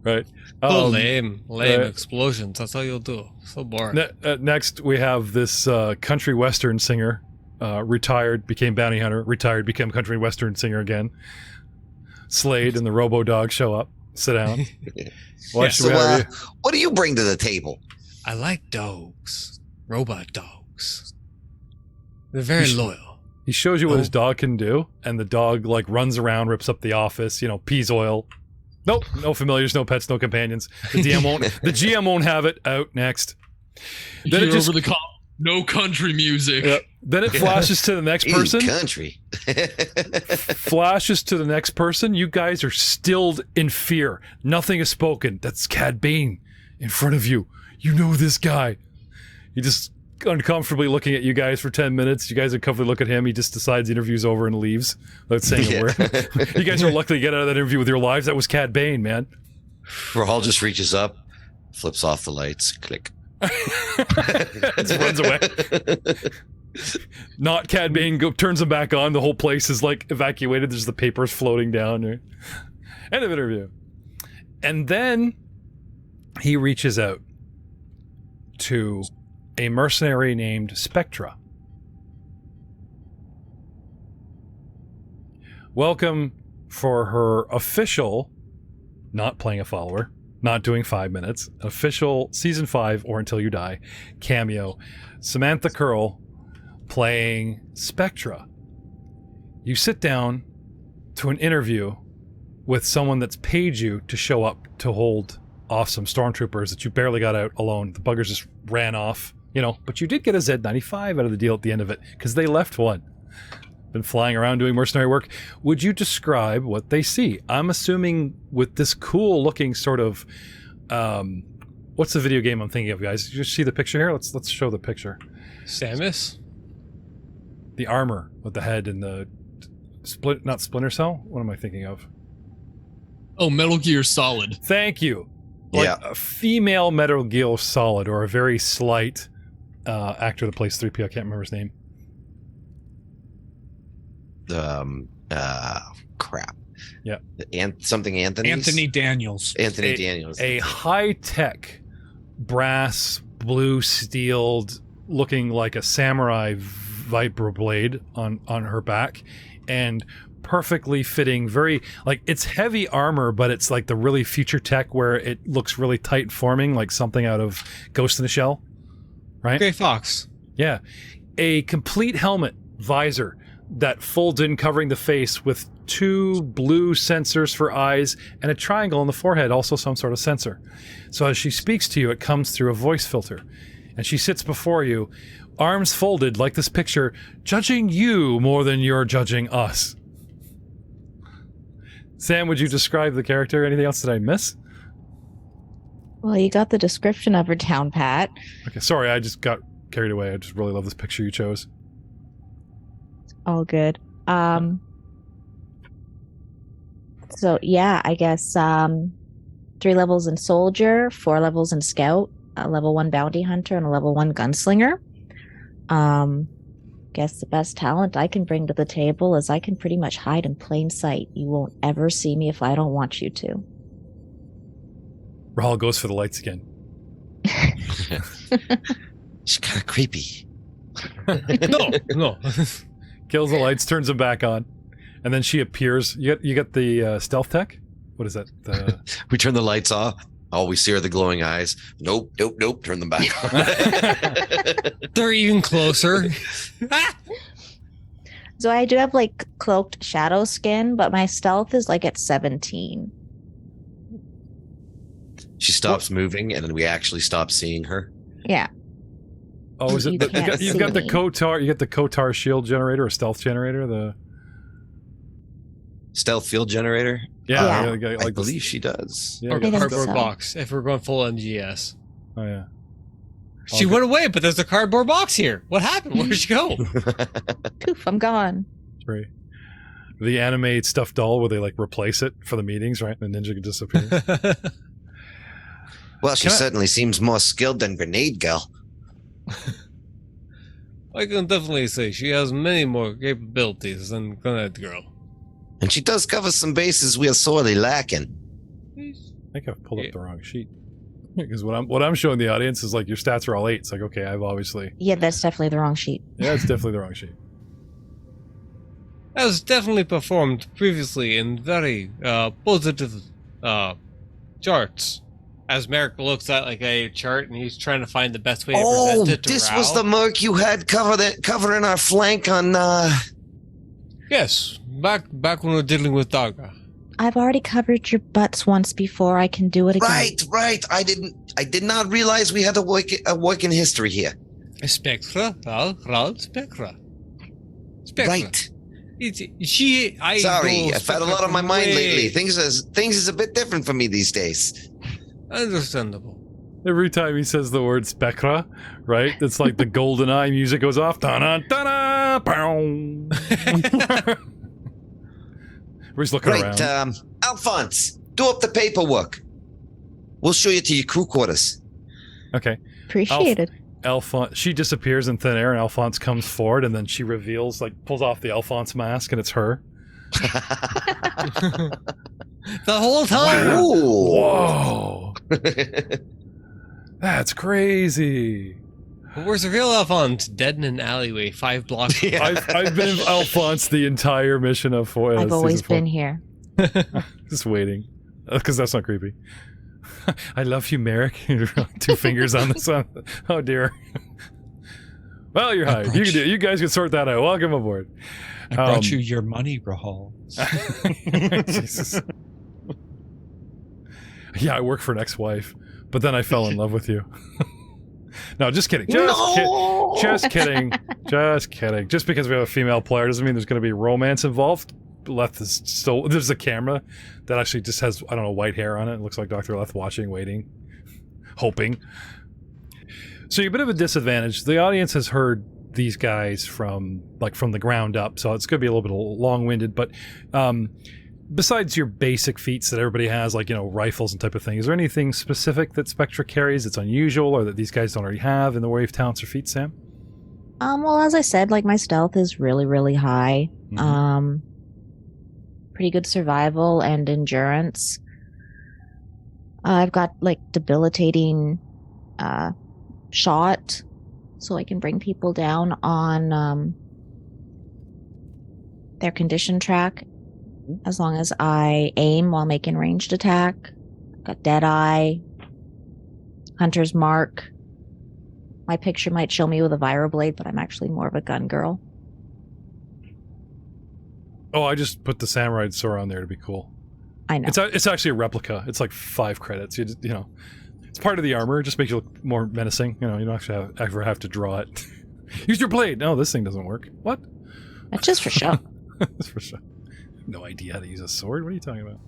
Right. Lame explosions. That's all you'll do. So boring. Next, we have this country western singer, retired, became bounty hunter, retired, became country western singer again. Slade and the Robo Dog show up. Sit down. What do you bring to the table? I like dogs. Robot dogs. They're very loyal. He shows you what his dog can do, and the dog like runs around, rips up the office, you know, peas oil, Nope, no familiars, no pets, no companions. The GM won't have it. Out next. Then it just over the cop. No country music. Yep. Then it flashes to the next person. Country. Flashes to the next person. You guys are stilled in fear. Nothing is spoken. That's Cad Bane in front of you. You know this guy. He just uncomfortably looking at you guys for 10 minutes. You guys uncomfortably look at him. He just decides the interview's over and leaves without saying a word. You guys are lucky to get out of that interview with your lives. That was Cad Bane, man. Rahal just reaches up, flips off the lights, click. Just runs away. Not Cad Bane turns them back on. The whole place is like evacuated. There's the papers floating down. Right? End of interview. And then he reaches out to a mercenary named Spectra. Welcome for her official, not playing a follower, not doing 5 minutes, official season 5 or Until You Die cameo. Samantha Curl playing Spectra. You sit down to an interview with someone that's paid you to show up to hold off some stormtroopers that you barely got out alone. The buggers just ran off, but you did get a Z95 out of the deal at the end of it because they left one. Been flying around doing mercenary work. Would you describe what they see? I'm assuming with this cool looking sort of what's the video game I'm thinking of, guys? Did you see the picture here? Let's show the picture. Samus? The armor with the head and the not Splinter Cell? What am I thinking of? Oh, Metal Gear Solid. Thank you. Like a female Metal Gear Solid, or a very slight actor that plays 3PO. I can't remember his name. Crap. Yeah. Something Anthony. Anthony Daniels. Anthony Daniels. A high-tech brass, blue steeled, looking like a samurai viper blade on her back, and perfectly fitting, very like it's heavy armor, but it's like the really future tech where it looks really tight forming, like something out of Ghost in the Shell, right? Gray Fox. Yeah. A complete helmet visor that folds in, covering the face, with 2 blue sensors for eyes and a triangle on the forehead, also some sort of sensor. So as she speaks to you, it comes through a voice filter. And she sits before you, arms folded like this picture, judging you more than you're judging us. Sam, would you describe the character? Anything else that I miss? Well, you got the description of her down, Pat. Okay, sorry, I just got carried away. I just really love this picture you chose. All good. So yeah, I guess 3 levels in soldier, 4 levels in scout, a level 1 bounty hunter, and a level 1 gunslinger. Guess the best talent I can bring to the table is I can pretty much hide in plain sight. You won't ever see me if I don't want you to. Rahal goes for the lights again. She's kind of creepy. No. Kills the lights, turns them back on, and then she appears. You got the stealth tech? What is that? We turn the lights off. All we see are the glowing eyes. Nope. Turn them back on. They're even closer. So I do have like cloaked shadow skin, but my stealth is like at 17. She stops moving, and then we actually stop seeing her. Yeah. Oh, is it? You You've got the me. Kotar. You get the Kotar shield generator or stealth generator. The Stealth field generator? yeah. I believe she does. Yeah, Or I think cardboard so. box, if we're going full MGS. oh yeah. She went away, but there's a cardboard box here. What happened? Where'd she go? Poof, I'm gone. Right. The anime stuffed doll where they like replace it for the meetings, right? And the ninja disappears. Well, she Can I- certainly seems more skilled than Grenade Girl. I can definitely say she has many more capabilities than Grenade Girl. And she does cover some bases we are sorely lacking. I think I've pulled up the wrong sheet. Because what I'm showing the audience is like your stats are all 8. It's like, okay, I've obviously Yeah, that's definitely the wrong sheet. yeah, it's definitely the wrong sheet. Has definitely performed previously in very positive charts. As Merrick looks at like a chart and he's trying to find the best way to present it to this Rao. was the merc you had covering our flank on. Yes, back when we were dealing with Saga. I've already covered your butts once before. I can do it again. Right. I did not realize we had a working history here. Spectra, Spectra. Right. I Sorry, know I've had a lot on my mind lately. Things is a bit different for me these days. Understandable. Every time he says the word Spectra, right? It's like the golden eye music goes off. Da-na, da-na, pow. We're just looking around. Alphonse, do up the paperwork. We'll show you to your crew quarters. Okay. Appreciate it. Alphonse, she disappears in thin air, and Alphonse comes forward, and then she reveals, like, pulls off the Alphonse mask, and it's her. The whole time. Whoa. That's crazy. Where's the real Alphonse? Dead in an alleyway, 5 blocks. Yeah. I've been Alphonse the entire mission of foil. I've always been here. Just waiting, because that's not creepy. I love you, Merrick. 2 fingers on the sun. Oh dear. Well, you're hired. You can do it. You guys can sort that out. Welcome aboard. I brought you your money, Rahal. Jesus. Yeah, I work for an ex-wife, but then I fell in love with you. No, just kidding. Just kidding. Just kidding. Just because we have a female player doesn't mean there's going to be romance involved. Leth is still... There's a camera that actually just has, I don't know, white hair on it. It looks like Dr. Leth watching, waiting, hoping. So you're a bit of a disadvantage. The audience has heard these guys from the ground up, so it's going to be a little bit long-winded, but besides your basic feats that everybody has, like, rifles and type of thing, is there anything specific that Spectra carries that's unusual or that these guys don't already have in the way of talents or feats, Sam? Well, as I said, like, my stealth is really, really high. Mm-hmm. Pretty good survival and endurance. I've got, like, debilitating shot, so I can bring people down on their condition track as long as I aim while making ranged attack. I've got Deadeye, Hunter's Mark. My picture might show me with a vibroblade, but I'm actually more of a gun girl. Oh, I just put the samurai sword on there to be cool. I know. It's actually a replica. It's like 5 credits. It's part of the armor. It just makes you look more menacing. You don't actually ever have to draw it. Use your blade. No, this thing doesn't work. What? That's just for show. That's for show. No idea how to use a sword. What are you talking about?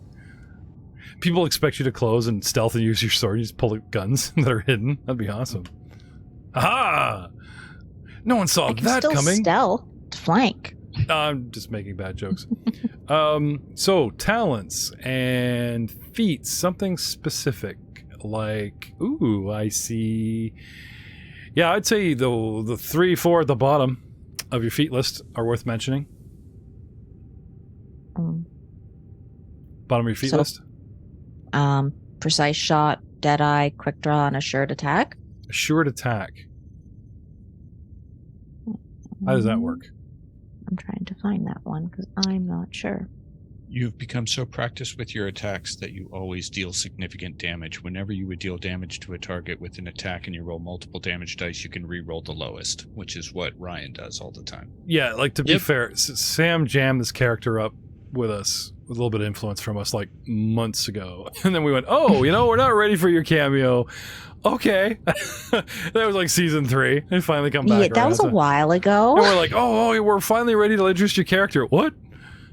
People expect you to close and stealth and use your sword. You just pull out guns that are hidden. That'd be awesome. Aha! No one saw that coming. Stealth flank. I'm just making bad jokes. So talents and feats, something specific, like, ooh, I see. Yeah, I'd say the 3-4 at the bottom of your feat list are worth mentioning. Bottom of your feat list. Precise shot, Deadeye, quick draw, and assured attack. Assured attack. How does that work? I'm trying to find that one because I'm not sure. You've become so practiced with your attacks that you always deal significant damage. Whenever you would deal damage to a target with an attack and you roll multiple damage dice, you can re-roll the lowest, which is what Ryan does all the time. Yeah, like, to be fair, Sam jammed this character up with us, with a little bit of influence from us, like, months ago. And then we went, we're not ready for your cameo. Okay. That was like season 3. They finally come back. Yeah, that was a while ago. And we're like, we're finally ready to introduce your character. What?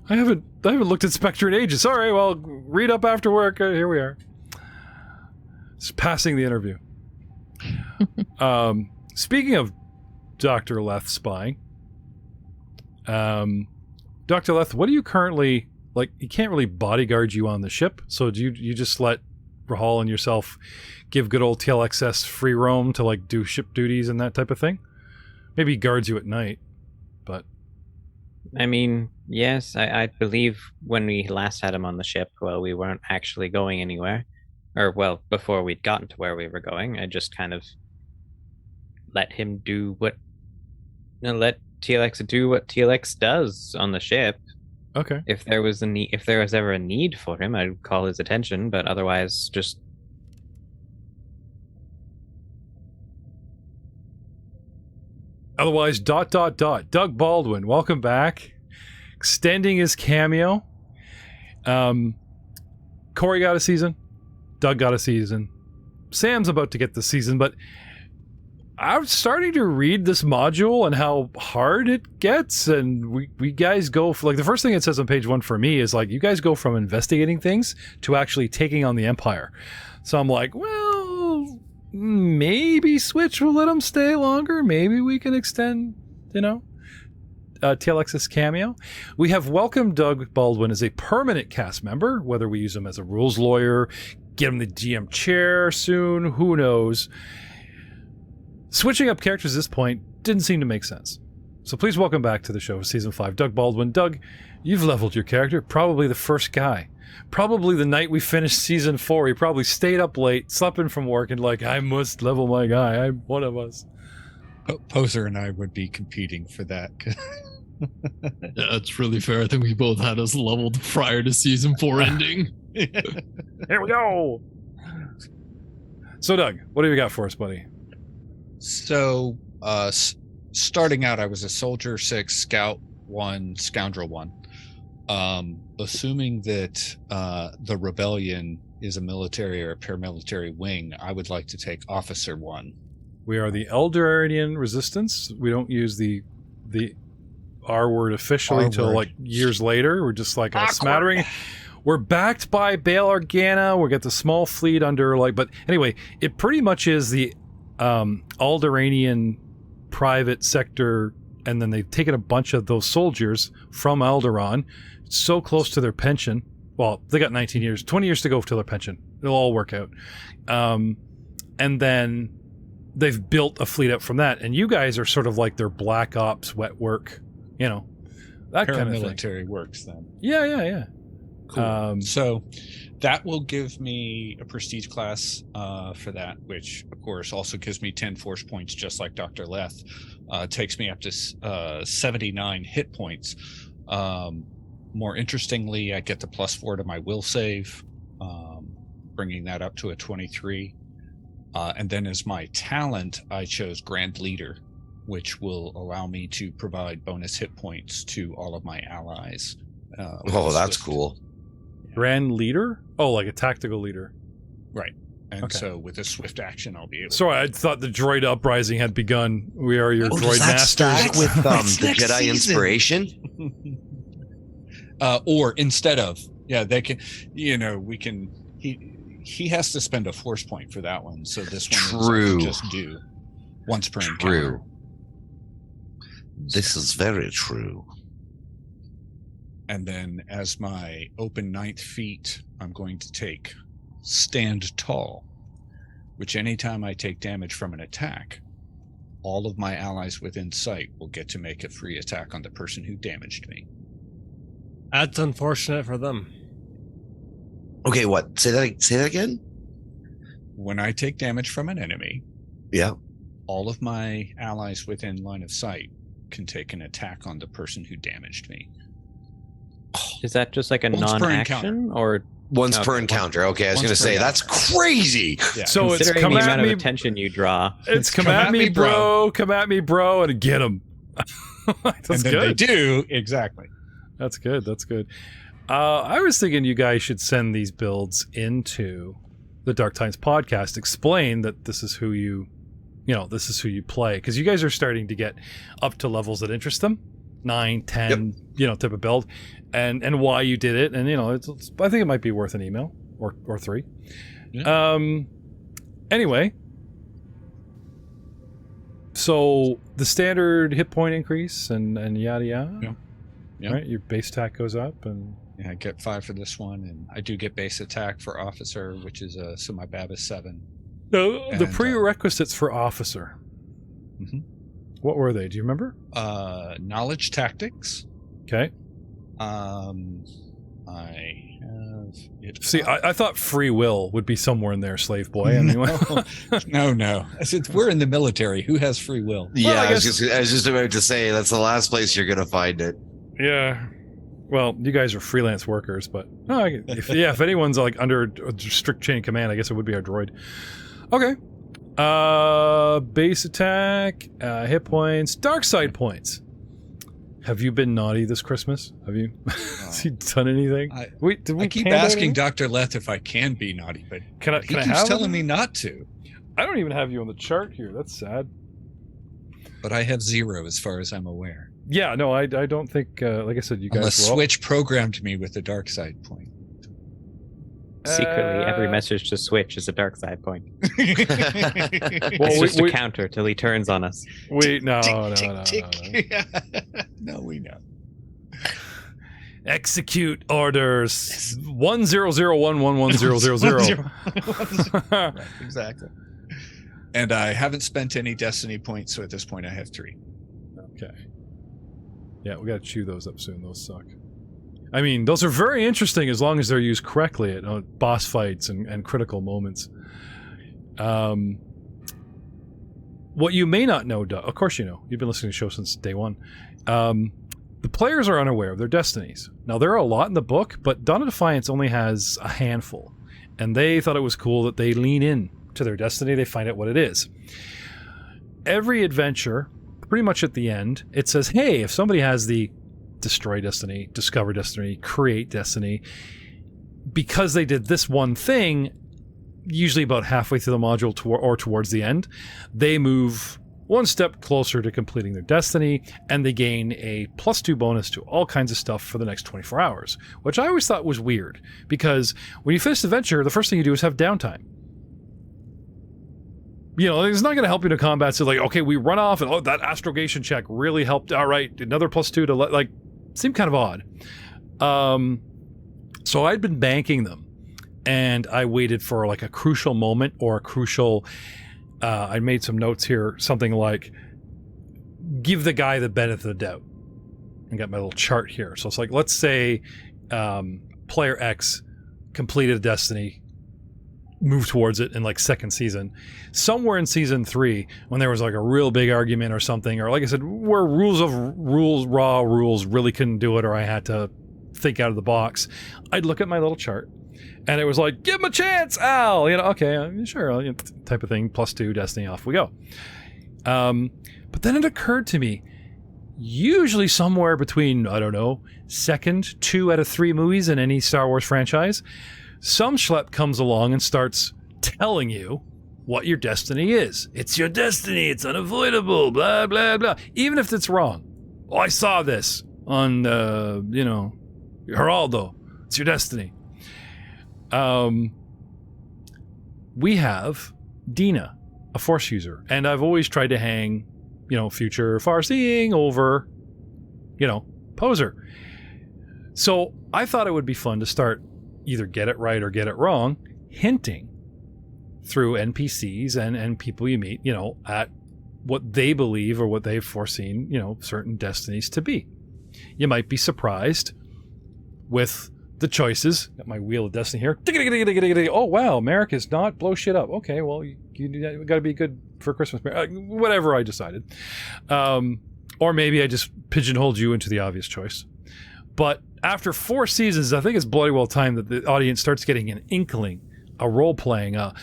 I haven't looked at Spectre in ages. Sorry, well, read up after work. Here we are. Just passing the interview. Speaking of Dr. Leth spying, Dr. Leth, what do you currently, like, he can't really bodyguard you on the ship, so do you just let Rahal and yourself give good old TLXS free roam to, like, do ship duties and that type of thing? Maybe he guards you at night, but... I mean, yes, I believe when we last had him on the ship, well, we weren't actually going anywhere. Or, well, before we'd gotten to where we were going, I just kind of let him do what... let TLX do what TLX does on the ship. Okay. If there was ever a need for him, I'd call his attention, but otherwise, just... Otherwise, ... Doug Baldwin, welcome back. Extending his cameo. Corey got a season. Doug got a season. Sam's about to get the season, but I'm starting to read this module and how hard it gets, and we guys go for, like, the first thing it says on page 1 for me is like, you guys go from investigating things to actually taking on the Empire. So I'm like, well, maybe Switch will let them stay longer. Maybe we can extend, TLX's cameo. We have welcomed Doug Baldwin as a permanent cast member, whether we use him as a rules lawyer, get him the GM chair soon, who knows. Switching up characters at this point didn't seem to make sense. So please welcome back to the show, Season 5, Doug Baldwin. Doug, you've leveled your character, probably the first guy. Probably the night we finished Season 4, he probably stayed up late, slept in from work, and like, I must level my guy. I'm one of us. Poser and I would be competing for that. Yeah, that's really fair. I think we both had us leveled prior to Season 4 ending. Here we go! So Doug, what have you got for us, buddy? So, starting out, I was a Soldier 6, Scout 1, Scoundrel 1. Assuming that the Rebellion is a military or a paramilitary wing, I would like to take Officer 1. We are the Eldarian Resistance. We don't use the R word officially until like years later. We're just like a smattering. We're backed by Bail Organa. We got the small fleet under but anyway, it pretty much is the Alderanian private sector, and then they've taken a bunch of those soldiers from Alderaan, so close to their pension. Well, they got 19 years, 20 years to go till their pension. It'll all work out. And then they've built a fleet up from that, and you guys are sort of like their black ops, wet work, that kind of thing. Paramilitary works then. Yeah. Cool. So that will give me a prestige class for that, which of course also gives me 10 force points, just like Dr. Leth. Takes me up to 79 hit points. More interestingly, I get the +4 to my will save, bringing that up to a 23. And then as my talent, I chose Grand Leader, which will allow me to provide bonus hit points to all of my allies. That's cool. Grand Leader? Oh, like a tactical leader. Right. And so with a swift action, I'll be able Sorry, I thought the droid uprising had begun. We are your droid does that masters. stack with the Jedi inspiration? Or instead of, they can, we can, he has to spend a force point for that one. So this one is just do once per encounter. This is very true. And then as my open 9th feat, I'm going to take Stand Tall, which anytime I take damage from an attack, all of my allies within sight will get to make a free attack on the person who damaged me. That's unfortunate for them. Okay, what? Say that again? When I take damage from an enemy, all of my allies within line of sight can take an attack on the person who damaged me. Is that just like a non-action or once per encounter? Okay, I was going to say that's crazy. Yeah. So it's considering come the at amount me, of attention you draw. It's come at me, bro. Come at me, bro, and get him. That's and then good. They do exactly. That's good. I was thinking you guys should send these builds into the Dark Times podcast. Explain that this is who you play, because you guys are starting to get up to levels that interest them. 9, 10, type of build, and why you did it, and I think it might be worth an email or 3. Yeah. Anyway, so the standard hit point increase and yada yada. Yeah. Right, your base attack goes up, and I get 5 for this one, and I do get base attack for officer, which is so my BAB is 7. The prerequisites for officer. Mm-hmm. What were they? Do you remember? Knowledge tactics. Okay. I have it. See, I thought free will would be somewhere in there, slave boy. Anyway. No. I said we're in the military. Who has free will? Yeah, I was just about to say that's the last place you're gonna find it. Yeah. Well, you guys are freelance workers, but if anyone's like under a strict chain of command, I guess it would be our droid. Okay. Base attack, hit points, dark side points. Have you been naughty this Christmas? Have you? Has he done anything? I keep hand out asking anything? Dr. Leth if I can be naughty, but He he keeps have telling it? me not to. I don't even have you on the chart here. That's sad. But I have 0 as far as I'm aware. Yeah, no, I don't think. Like I said, you guys. Unless were all- Switch programmed me with the dark side point. Secretly, every message to Switch is a dark side point. Well, It's just a counter till he turns on us. Wait, no. No, we know. Execute orders 10011100. Right, exactly. And I haven't spent any Destiny points, so at this point I have 3. Okay. Yeah, we got to chew those up soon. Those suck. I mean, those are very interesting as long as they're used correctly at boss fights and critical moments. What you may not know, Doug, of course you know. You've been listening to the show since day one. The players are unaware of their destinies. Now, there are a lot in the book, but Dawn of Defiance only has a handful. And they thought it was cool that they lean in to their destiny. They find out what it is. Every adventure, pretty much at the end, it says, hey, if somebody has the destroy destiny, discover destiny, create destiny, because they did this one thing, usually about halfway through the module or towards the end, they move one step closer to completing their destiny, and they gain a +2 bonus to all kinds of stuff for the next 24 hours, which I always thought was weird, because when you finish the adventure, the first thing you do is have downtime. You know, it's not going to help you to combat. So, like, okay, we run off, and that astrogation check really helped. All right, another +2 to seemed kind of odd. So I'd been banking them, and I waited for like a crucial moment or a crucial. I made some notes here, something like, give the guy the benefit of the doubt. I got my little chart here. So it's like, let's say player X completed Destiny, moved towards it in like second season. Somewhere in season 3, when there was like a real big argument or something, or like I said, where raw rules really couldn't do it, or I had to think out of the box, I'd look at my little chart, and it was like, give him a chance, Al! You know, okay, sure, type of thing, +2, Destiny, off we go. But then it occurred to me, usually somewhere between, I don't know, second 2 out of 3 movies in any Star Wars franchise, some schlep comes along and starts telling you what your destiny is. It's your destiny, it's unavoidable, blah, blah, blah. Even if it's wrong. Oh, I saw this on, Geraldo. It's your destiny. We have Dina, a Force user, and I've always tried to hang, future far-seeing over, poser. So I thought it would be fun to start either get it right or get it wrong, hinting through NPCs and people you meet, at what they believe or what they've foreseen, certain destinies to be. You might be surprised with the choices. Got my wheel of destiny here. Oh, wow, America's not blow shit up. Okay, well, you got to be good for Christmas. Whatever I decided. Or maybe I just pigeonholed you into the obvious choice. But after 4 seasons, I think it's bloody well time that the audience starts getting an inkling, a role-playing, a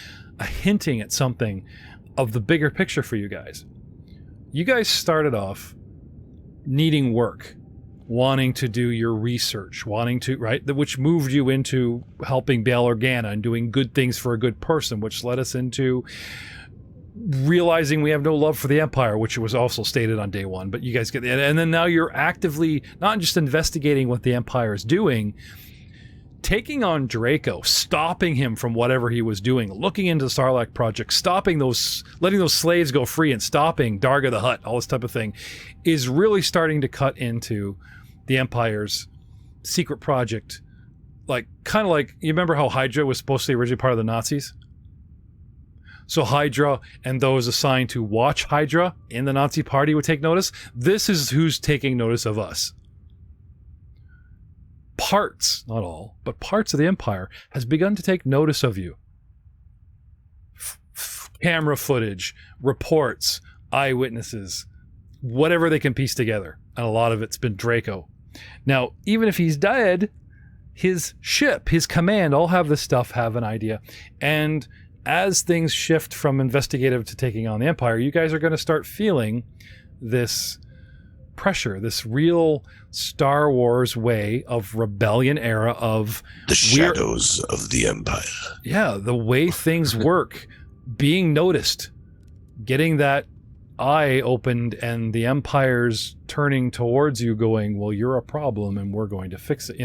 hinting at something of the bigger picture for you guys. You guys started off needing work, wanting to do your research, which moved you into helping Bail Organa and doing good things for a good person, which led us into realizing we have no love for the Empire, which was also stated on day 1, but you guys get it. And then now you're actively not just investigating what the Empire is doing, taking on Draco, stopping him from whatever he was doing, looking into the Sarlacc project, letting those slaves go free and stopping Darga the Hutt, all this type of thing, is really starting to cut into the Empire's secret project. Kind of like, you remember how Hydra was supposed to be originally part of the Nazis? So Hydra and those assigned to watch Hydra in the Nazi party would take notice. This is who's taking notice of us. Parts, not all, but parts of the Empire has begun to take notice of you. Camera footage, reports, eyewitnesses, whatever they can piece together. And a lot of it's been Draco. Now, even if he's dead, his ship, his command, all have this stuff, have an idea. And as things shift from investigative to taking on the Empire, you guys are going to start feeling this pressure, this real Star Wars way of rebellion era of the shadows of the Empire. Yeah, the way things work, being noticed, getting that eye opened, and the Empire's turning towards you going, well, you're a problem and we're going to fix it,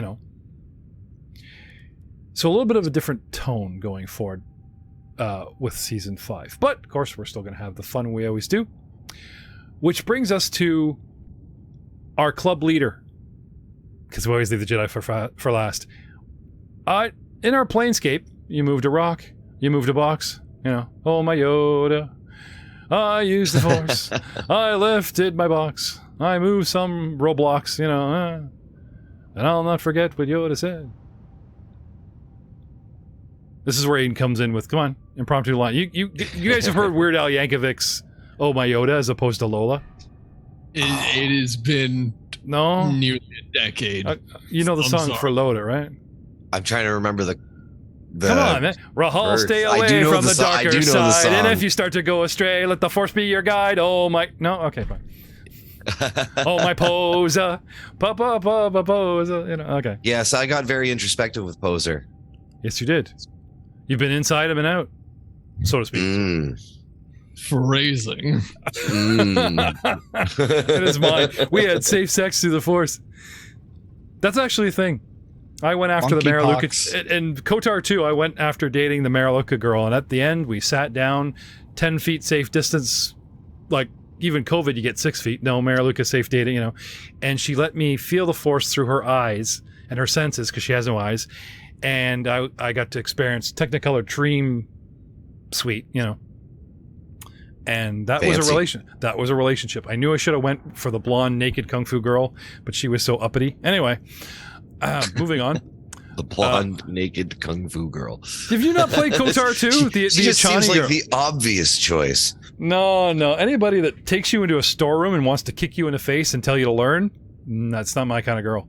So a little bit of a different tone going forward with Season 5. But, of course, we're still going to have the fun we always do. Which brings us to our club leader. Because we always leave the Jedi for last. In our Planescape, you moved a rock, you moved a box, oh my Yoda. I used the Force. I lifted my box. I moved some Roblox, and I'll not forget what Yoda said. This is where Aiden comes in with, come on, impromptu line. You guys have heard Weird Al Yankovic's "Oh My Yoda" as opposed to Lola? It has been nearly a decade. You know the song for Lola, right? I'm trying to remember the Come on, man. Rahul, stay away from the darker side. And if you start to go astray, let the Force be your guide. Oh my... No? Okay, fine. Oh my Posa. Posa. Okay. Yes, I got very introspective with Poser. Yes, you did. You've been inside and out, so to speak. Phrasing. It is mine. We had safe sex through the Force. That's actually a thing. I went after the Mariluka, and KOTOR too. I went after dating the Mariluka girl, and at the end, we sat down, 10 feet safe distance. Like even COVID, you get 6 feet. No, Mariluka safe dating, And she let me feel the Force through her eyes and her senses because she has no eyes, and I got to experience Technicolor Dream Suite, And that was a relationship. I knew I should have went for the blonde naked kung fu girl, but she was so uppity. Anyway. Moving on. The blonde, naked kung fu girl. Have you not played KOTOR 2? She just seems like the obvious choice. No. Anybody that takes you into a storeroom and wants to kick you in the face and tell you to learn, that's not my kind of girl.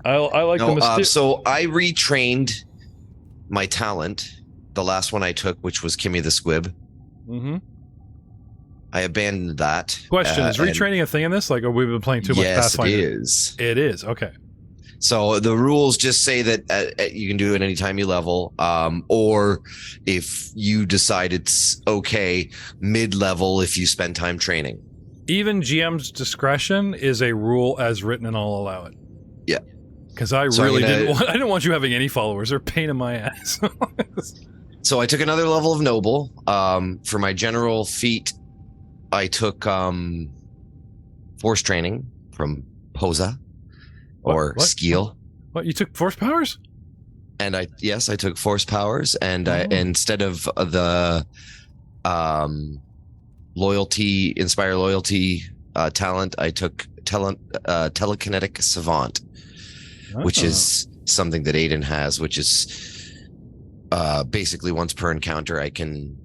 I like the mystique. So I retrained my talent, the last one I took, which was Kimmy the Squib. Mm-hmm. I abandoned that. Question, is retraining a thing in this? Like, have we been playing too much Pathfinder? Yes, it is. It is, okay. So the rules just say that you can do it anytime you level, or if you decide it's okay, mid-level if you spend time training. Even GM's discretion is a rule as written, and I'll allow it. Yeah. Because I didn't want you having any followers. They're a pain in my ass. So I took another level of Noble. For my general feat, I took Force training from Posa. Or Skeel. What, you took Force powers? And I took Force powers, and I, instead of the Inspire Loyalty talent, I took Telekinetic Savant, which is something that Aiden has, which is basically once per encounter, I can,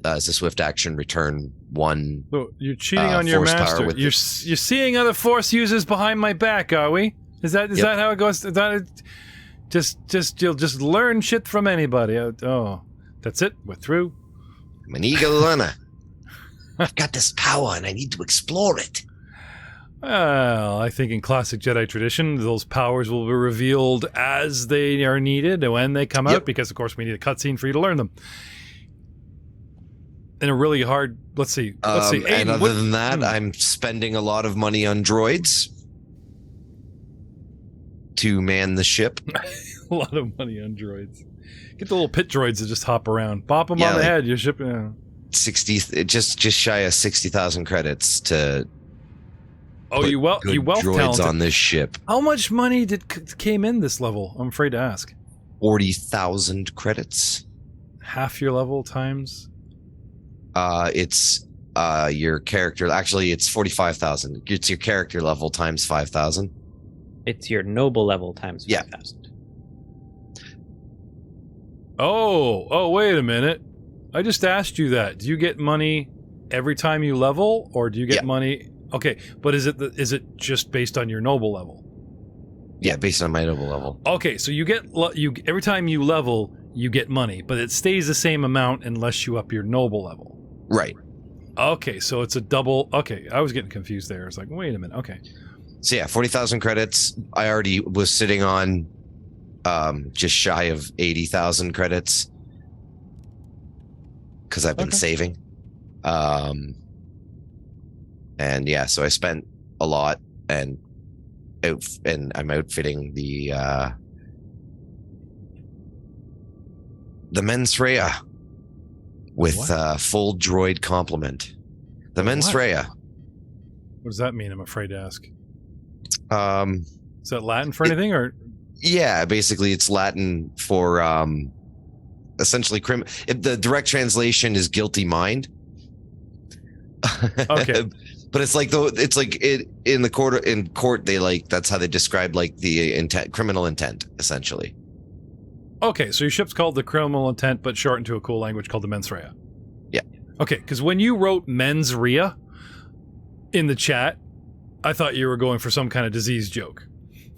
as a swift action, return one. So you're cheating on your master. You're seeing other Force users behind my back, are we? Is that how it goes? You'll just learn shit from anybody. Oh, that's it. We're through. I'm an eagle learner. I've got this power and I need to explore it. Well, I think in classic Jedi tradition, those powers will be revealed as they are needed and when they come out, because of course we need a cutscene for you to learn them. In a really hard, let's see. Aiden, and other than that, I'm spending a lot of money on droids to man the ship. A lot of money on droids. Get the little pit droids that just hop around. Bop them on the head. Your ship. 60, just shy of 60,000 credits to. Oh, you wealth droids talented on this ship. How much money came in this level? I'm afraid to ask. 40,000 credits. Half your level times. It's your character. Actually, it's 45,000. It's your character level times 5,000. It's your noble level times 5,000. Oh, wait a minute. I just asked you that. Do you get money every time you level, or do you get money? Okay, but is it just based on your noble level? Yeah, based on my noble level. Okay, so you every time you level, you get money, but it stays the same amount unless you up your noble level. Right. Okay, so it's a double. Okay, I was getting confused there. It's like, wait a minute. Okay. So yeah, 40,000 credits. I already was sitting on just shy of 80,000 credits because I've been saving. And yeah, so I spent a lot, and I'm outfitting the Mens Rea with full droid complement. The Mens Rea. What does that mean? I'm afraid to ask. Is that Latin for anything, or? Yeah, basically it's Latin for essentially the direct translation is guilty mind. Okay. But it's like in court they like, that's how they describe like the intent, criminal intent, essentially. Okay, so your ship's called the Criminal Intent, but shortened to a cool language called the Mens Rea. Yeah. Okay, because when you wrote Mens Rea in the chat, I thought you were going for some kind of disease joke.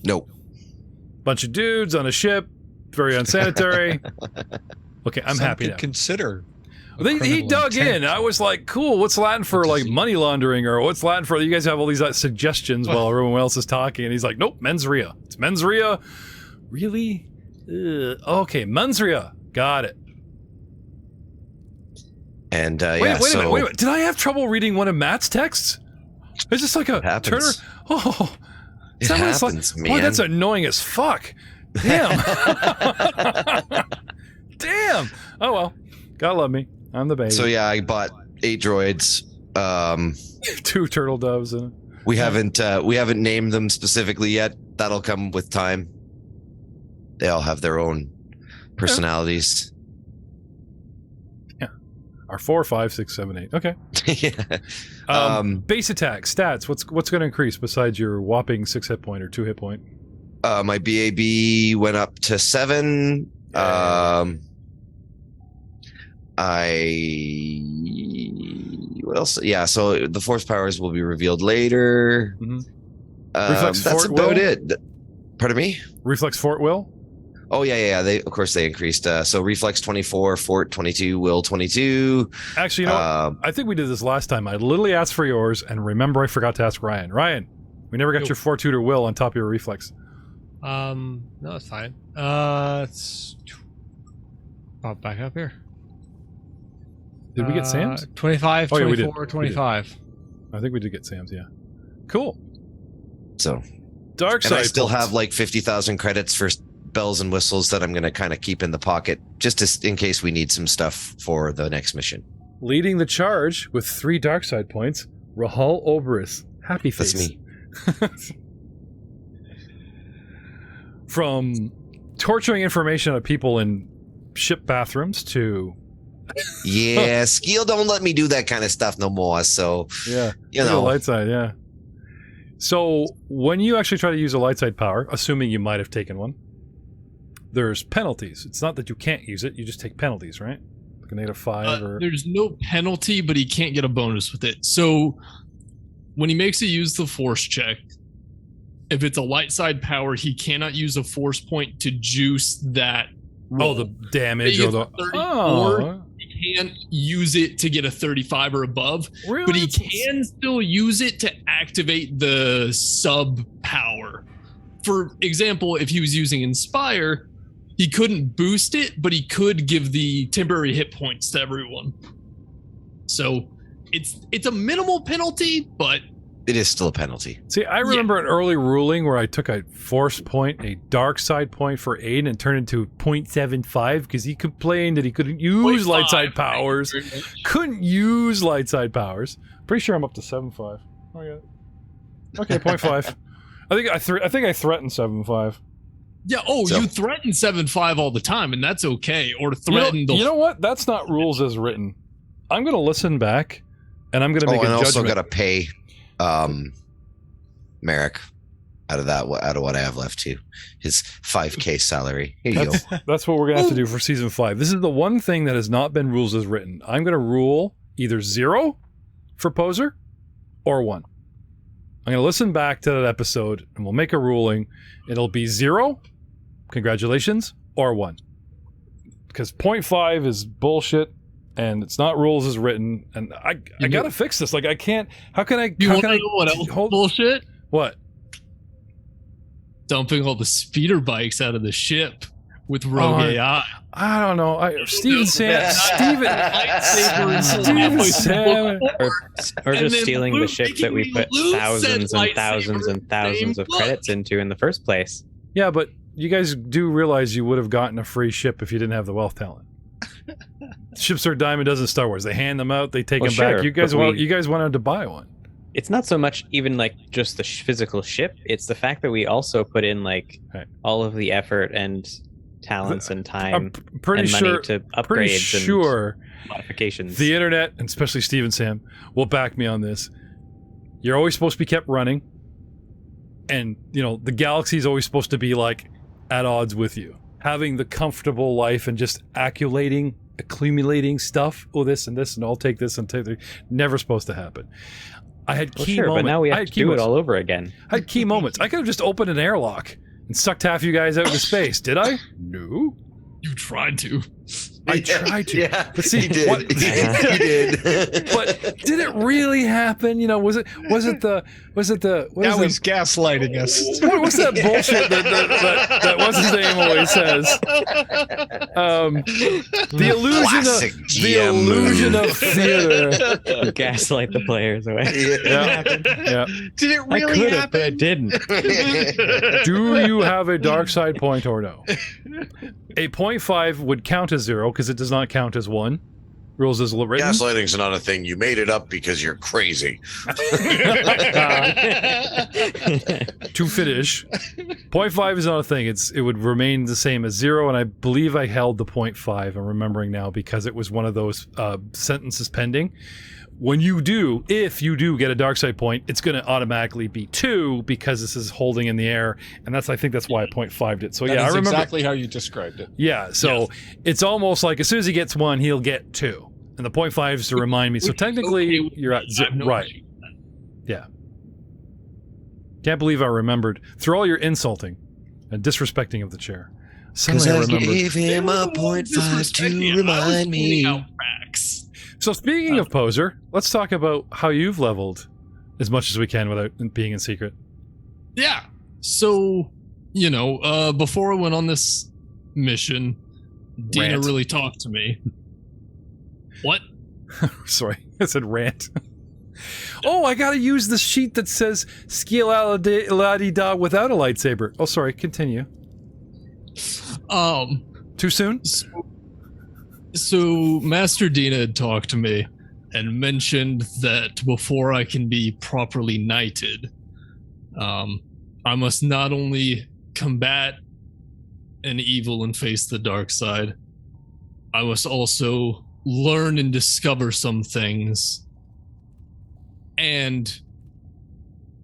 Nope. Bunch of dudes on a ship, very unsanitary. Okay, I'm happy now. Consider. He dug in. I was like, cool, what's Latin for like money laundering, or what's Latin for? You guys have all these suggestions while everyone else is talking, and he's like, nope, Mens Rea. It's Mens Rea. Really? Okay, Mens Rea. Got it. And wait a minute. Did I have trouble reading one of Matt's texts? Is this like a Turner? Oh, it happens, man. Boy, that's annoying as fuck. Damn. Damn. Oh well. Gotta love me. I'm the baby. So yeah, I bought 8 droids. 2 turtle doves in it. We haven't named them specifically yet. That'll come with time. They all have their own personalities. Yeah. Our 4, 5, 6, 7, 8. Okay. Yeah. Base attack stats. What's going to increase besides your whopping 6 hit point or 2 hit point? My BAB went up to 7. What else? Yeah. So the force powers will be revealed later. Mm-hmm. That's about it. Pardon me? Reflex Fort Will? Oh yeah. They increased. So reflex 24, fort 22, will 22. Actually, you know, I think we did this last time. I literally asked for yours, and remember, I forgot to ask Ryan. Ryan, we never got your fortitude or will on top of your reflex. No, it's fine. Let's pop back up here. Did we get Sam's? 25, 24, 25. I think we did get Sam's. Yeah. Cool. So, dark side. And I still have like 50,000 credits for bells and whistles that I'm going to kind of keep in the pocket just in case we need some stuff for the next mission. Leading the charge with 3 dark side points, Rahul Oberus. Happy face. That's me. From torturing information on people in ship bathrooms to... Yeah, Skeel don't let me do that kind of stuff no more, so... Yeah, you know. Light side, yeah. So, when you actually try to use a light side power, assuming you might have taken one, there's penalties. It's not that you can't use it, you just take penalties, right? Like a -5 or... There's no penalty, but he can't get a bonus with it. So, when he makes it use the force check, if it's a light side power, he cannot use a force point to juice that roll. Oh, the damage or the... 34, he can't use it to get a 35 or above, really? But he can still use it to activate the sub power. For example, if he was using Inspire, he couldn't boost it, but he could give the temporary hit points to everyone. So it's a minimal penalty, but it is still a penalty. See, I remember an early ruling where I took a force point, a dark side point for Aiden, and turned into 0.75 because he complained that he couldn't use light side powers. Couldn't use light side powers. Pretty sure I'm up to 7.5. Oh yeah. Okay, 0.5. I think I threatened 7.5. Yeah. Oh, so, you threaten 7.5 all the time, and that's okay. Or threaten you know what? That's not rules as written. I'm going to listen back, and I'm going to make a judgment. I also got to pay Merrick out of what I have left too, his 5K salary. Here you go. That's what we're gonna have to do for season 5. This is the one thing that has not been rules as written. I'm gonna rule either 0 for Poser or 1. I'm gonna listen back to that episode and we'll make a ruling. It'll be 0, congratulations, or 1. Because 0.5 is bullshit and it's not rules as written, and I gotta fix this. Like, I can't. How can I? You how want can to I know what else hold bullshit? What? Dumping all the speeder bikes out of the ship with rogue AI. I don't know. Steven Sam. Or just stealing the ship that we put thousands and thousands and thousands of credits into in the first place. Yeah, but you guys do realize you would have gotten a free ship if you didn't have the wealth talent. Ships are dime a dozen Star Wars. They hand them out. They take them back. You guys wanted to buy one. It's not so much even like just the physical ship. It's the fact that we also put in like all of the effort and talents and time and money to upgrades and modifications. The internet, and especially Steve Sam, will back me on this. You're always supposed to be kept running, and the galaxy is always supposed to be like at odds with you. Having the comfortable life and just accumulating stuff. Oh, this and this, and I'll take this and take that. Never supposed to happen. I had key moments. But now we have to do it all over again. I had key moments. I could have just opened an airlock and sucked half you guys out into space. Did I? No. You tried to. I tried to. Yeah, but see, you did. What, you did. But did it really happen? Was it the now he's gaslighting us. What's that bullshit that what's his name always says? The illusion of theater. Gaslight the players away. Yeah. Did it really happen? But it didn't. Do you have a dark side point or no? A 0.5 would count as 0 because it does not count as 1. Rules as written. Gaslighting's not a thing. You made it up because you're crazy. To finish, 0.5 is not a thing. It would remain the same as 0, and I believe I held the 0.5. I'm remembering now because it was one of those sentences pending. When you do, if you do get a dark side point, it's going to automatically be 2 because this is holding in the air, and I think that's why I 0.5'd it. So that yeah, I remember exactly how you described it. Yeah, so it's almost like as soon as he gets 1, he'll get 2, and the 0.5 is to remind me. So technically, you're at 0, right? Yeah. Can't believe I remembered through all your insulting and disrespecting of the chair. Because I gave him a 0.5 to remind me. So speaking of Poser, let's talk about how you've leveled as much as we can without being in secret. Yeah. So, before I went on this mission, Dina really talked to me. What? Sorry, I said rant. Oh, I gotta use the sheet that says Skill-la-di-da without a lightsaber. Oh, sorry, continue. Too soon? So Master Dina had talked to me and mentioned that before I can be properly knighted, I must not only combat an evil and face the dark side, I must also learn and discover some things and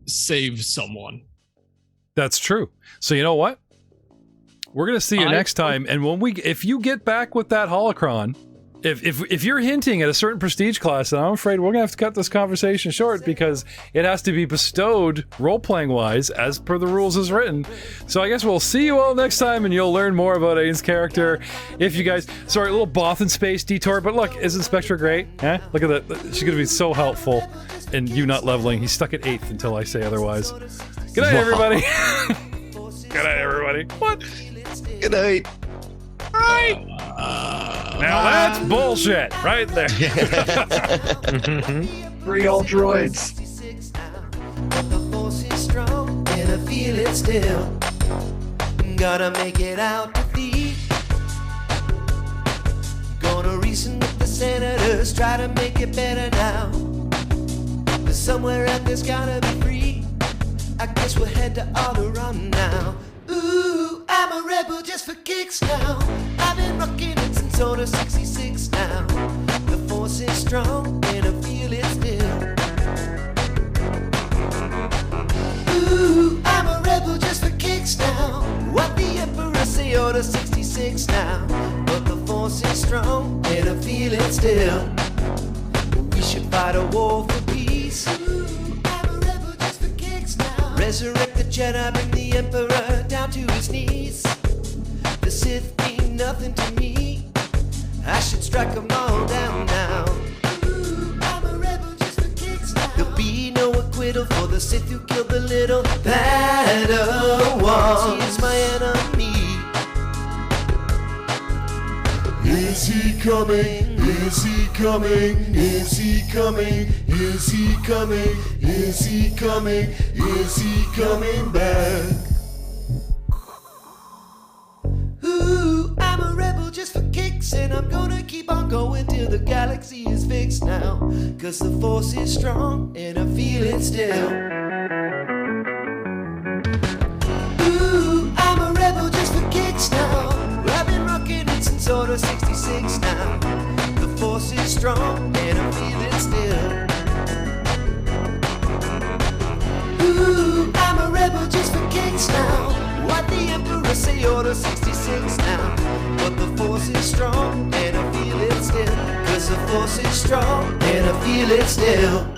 save someone. That's true. So you know what? We're gonna see you next time, and if you get back with that holocron, if you're hinting at a certain prestige class, then I'm afraid we're gonna have to cut this conversation short because it has to be bestowed role-playing wise as per the rules as written. So I guess we'll see you all next time, and you'll learn more about Aiden's character. If you guys, sorry, a little Bothan space detour, but look, isn't Spectra great? Eh? Look at that. She's gonna be so helpful in you not leveling. He's stuck at 8th until I say otherwise. Good night, everybody. Good night, everybody. What? Good night. Right. Now that's bullshit right there. 3 all droids. The force is strong and I feel it still. Gotta make it out to thee. Gonna reason with the senators, try to make it better now. But somewhere out there's gotta be free. I guess we'll head to Alderaan now. Ooh, I'm a rebel just for kicks now. I've been rocking it since Order 66 now. The force is strong and I feel it still. Ooh, I'm a rebel just for kicks now. What the Emperor say, Order 66 now. But the force is strong and I feel it still. We should fight a war for peace. Ooh, I'm a rebel just for kicks now. Resurrect the Jedi, bring the Emperor down to his knees. The Sith mean nothing to me. I should strike them all down little for the Sith who killed the little Padawan. He is my enemy. Is he coming? Is he coming? Is he coming? Is he coming? Is he coming? Is he coming back? Ooh, I'm a rebel just for kicks, and I'm gonna keep on going till the galaxy is fixed now. Cause the force is strong, and I feel it still. Ooh, I'm a rebel just for kicks now. I've been rocking it since Order 66 now. The force is strong, and I feel it still. Ooh, I'm a rebel just for kicks now. What the Emperor say, Order 66 now. But the force is strong, and I feel it still. Cause the force is strong, and I feel it still.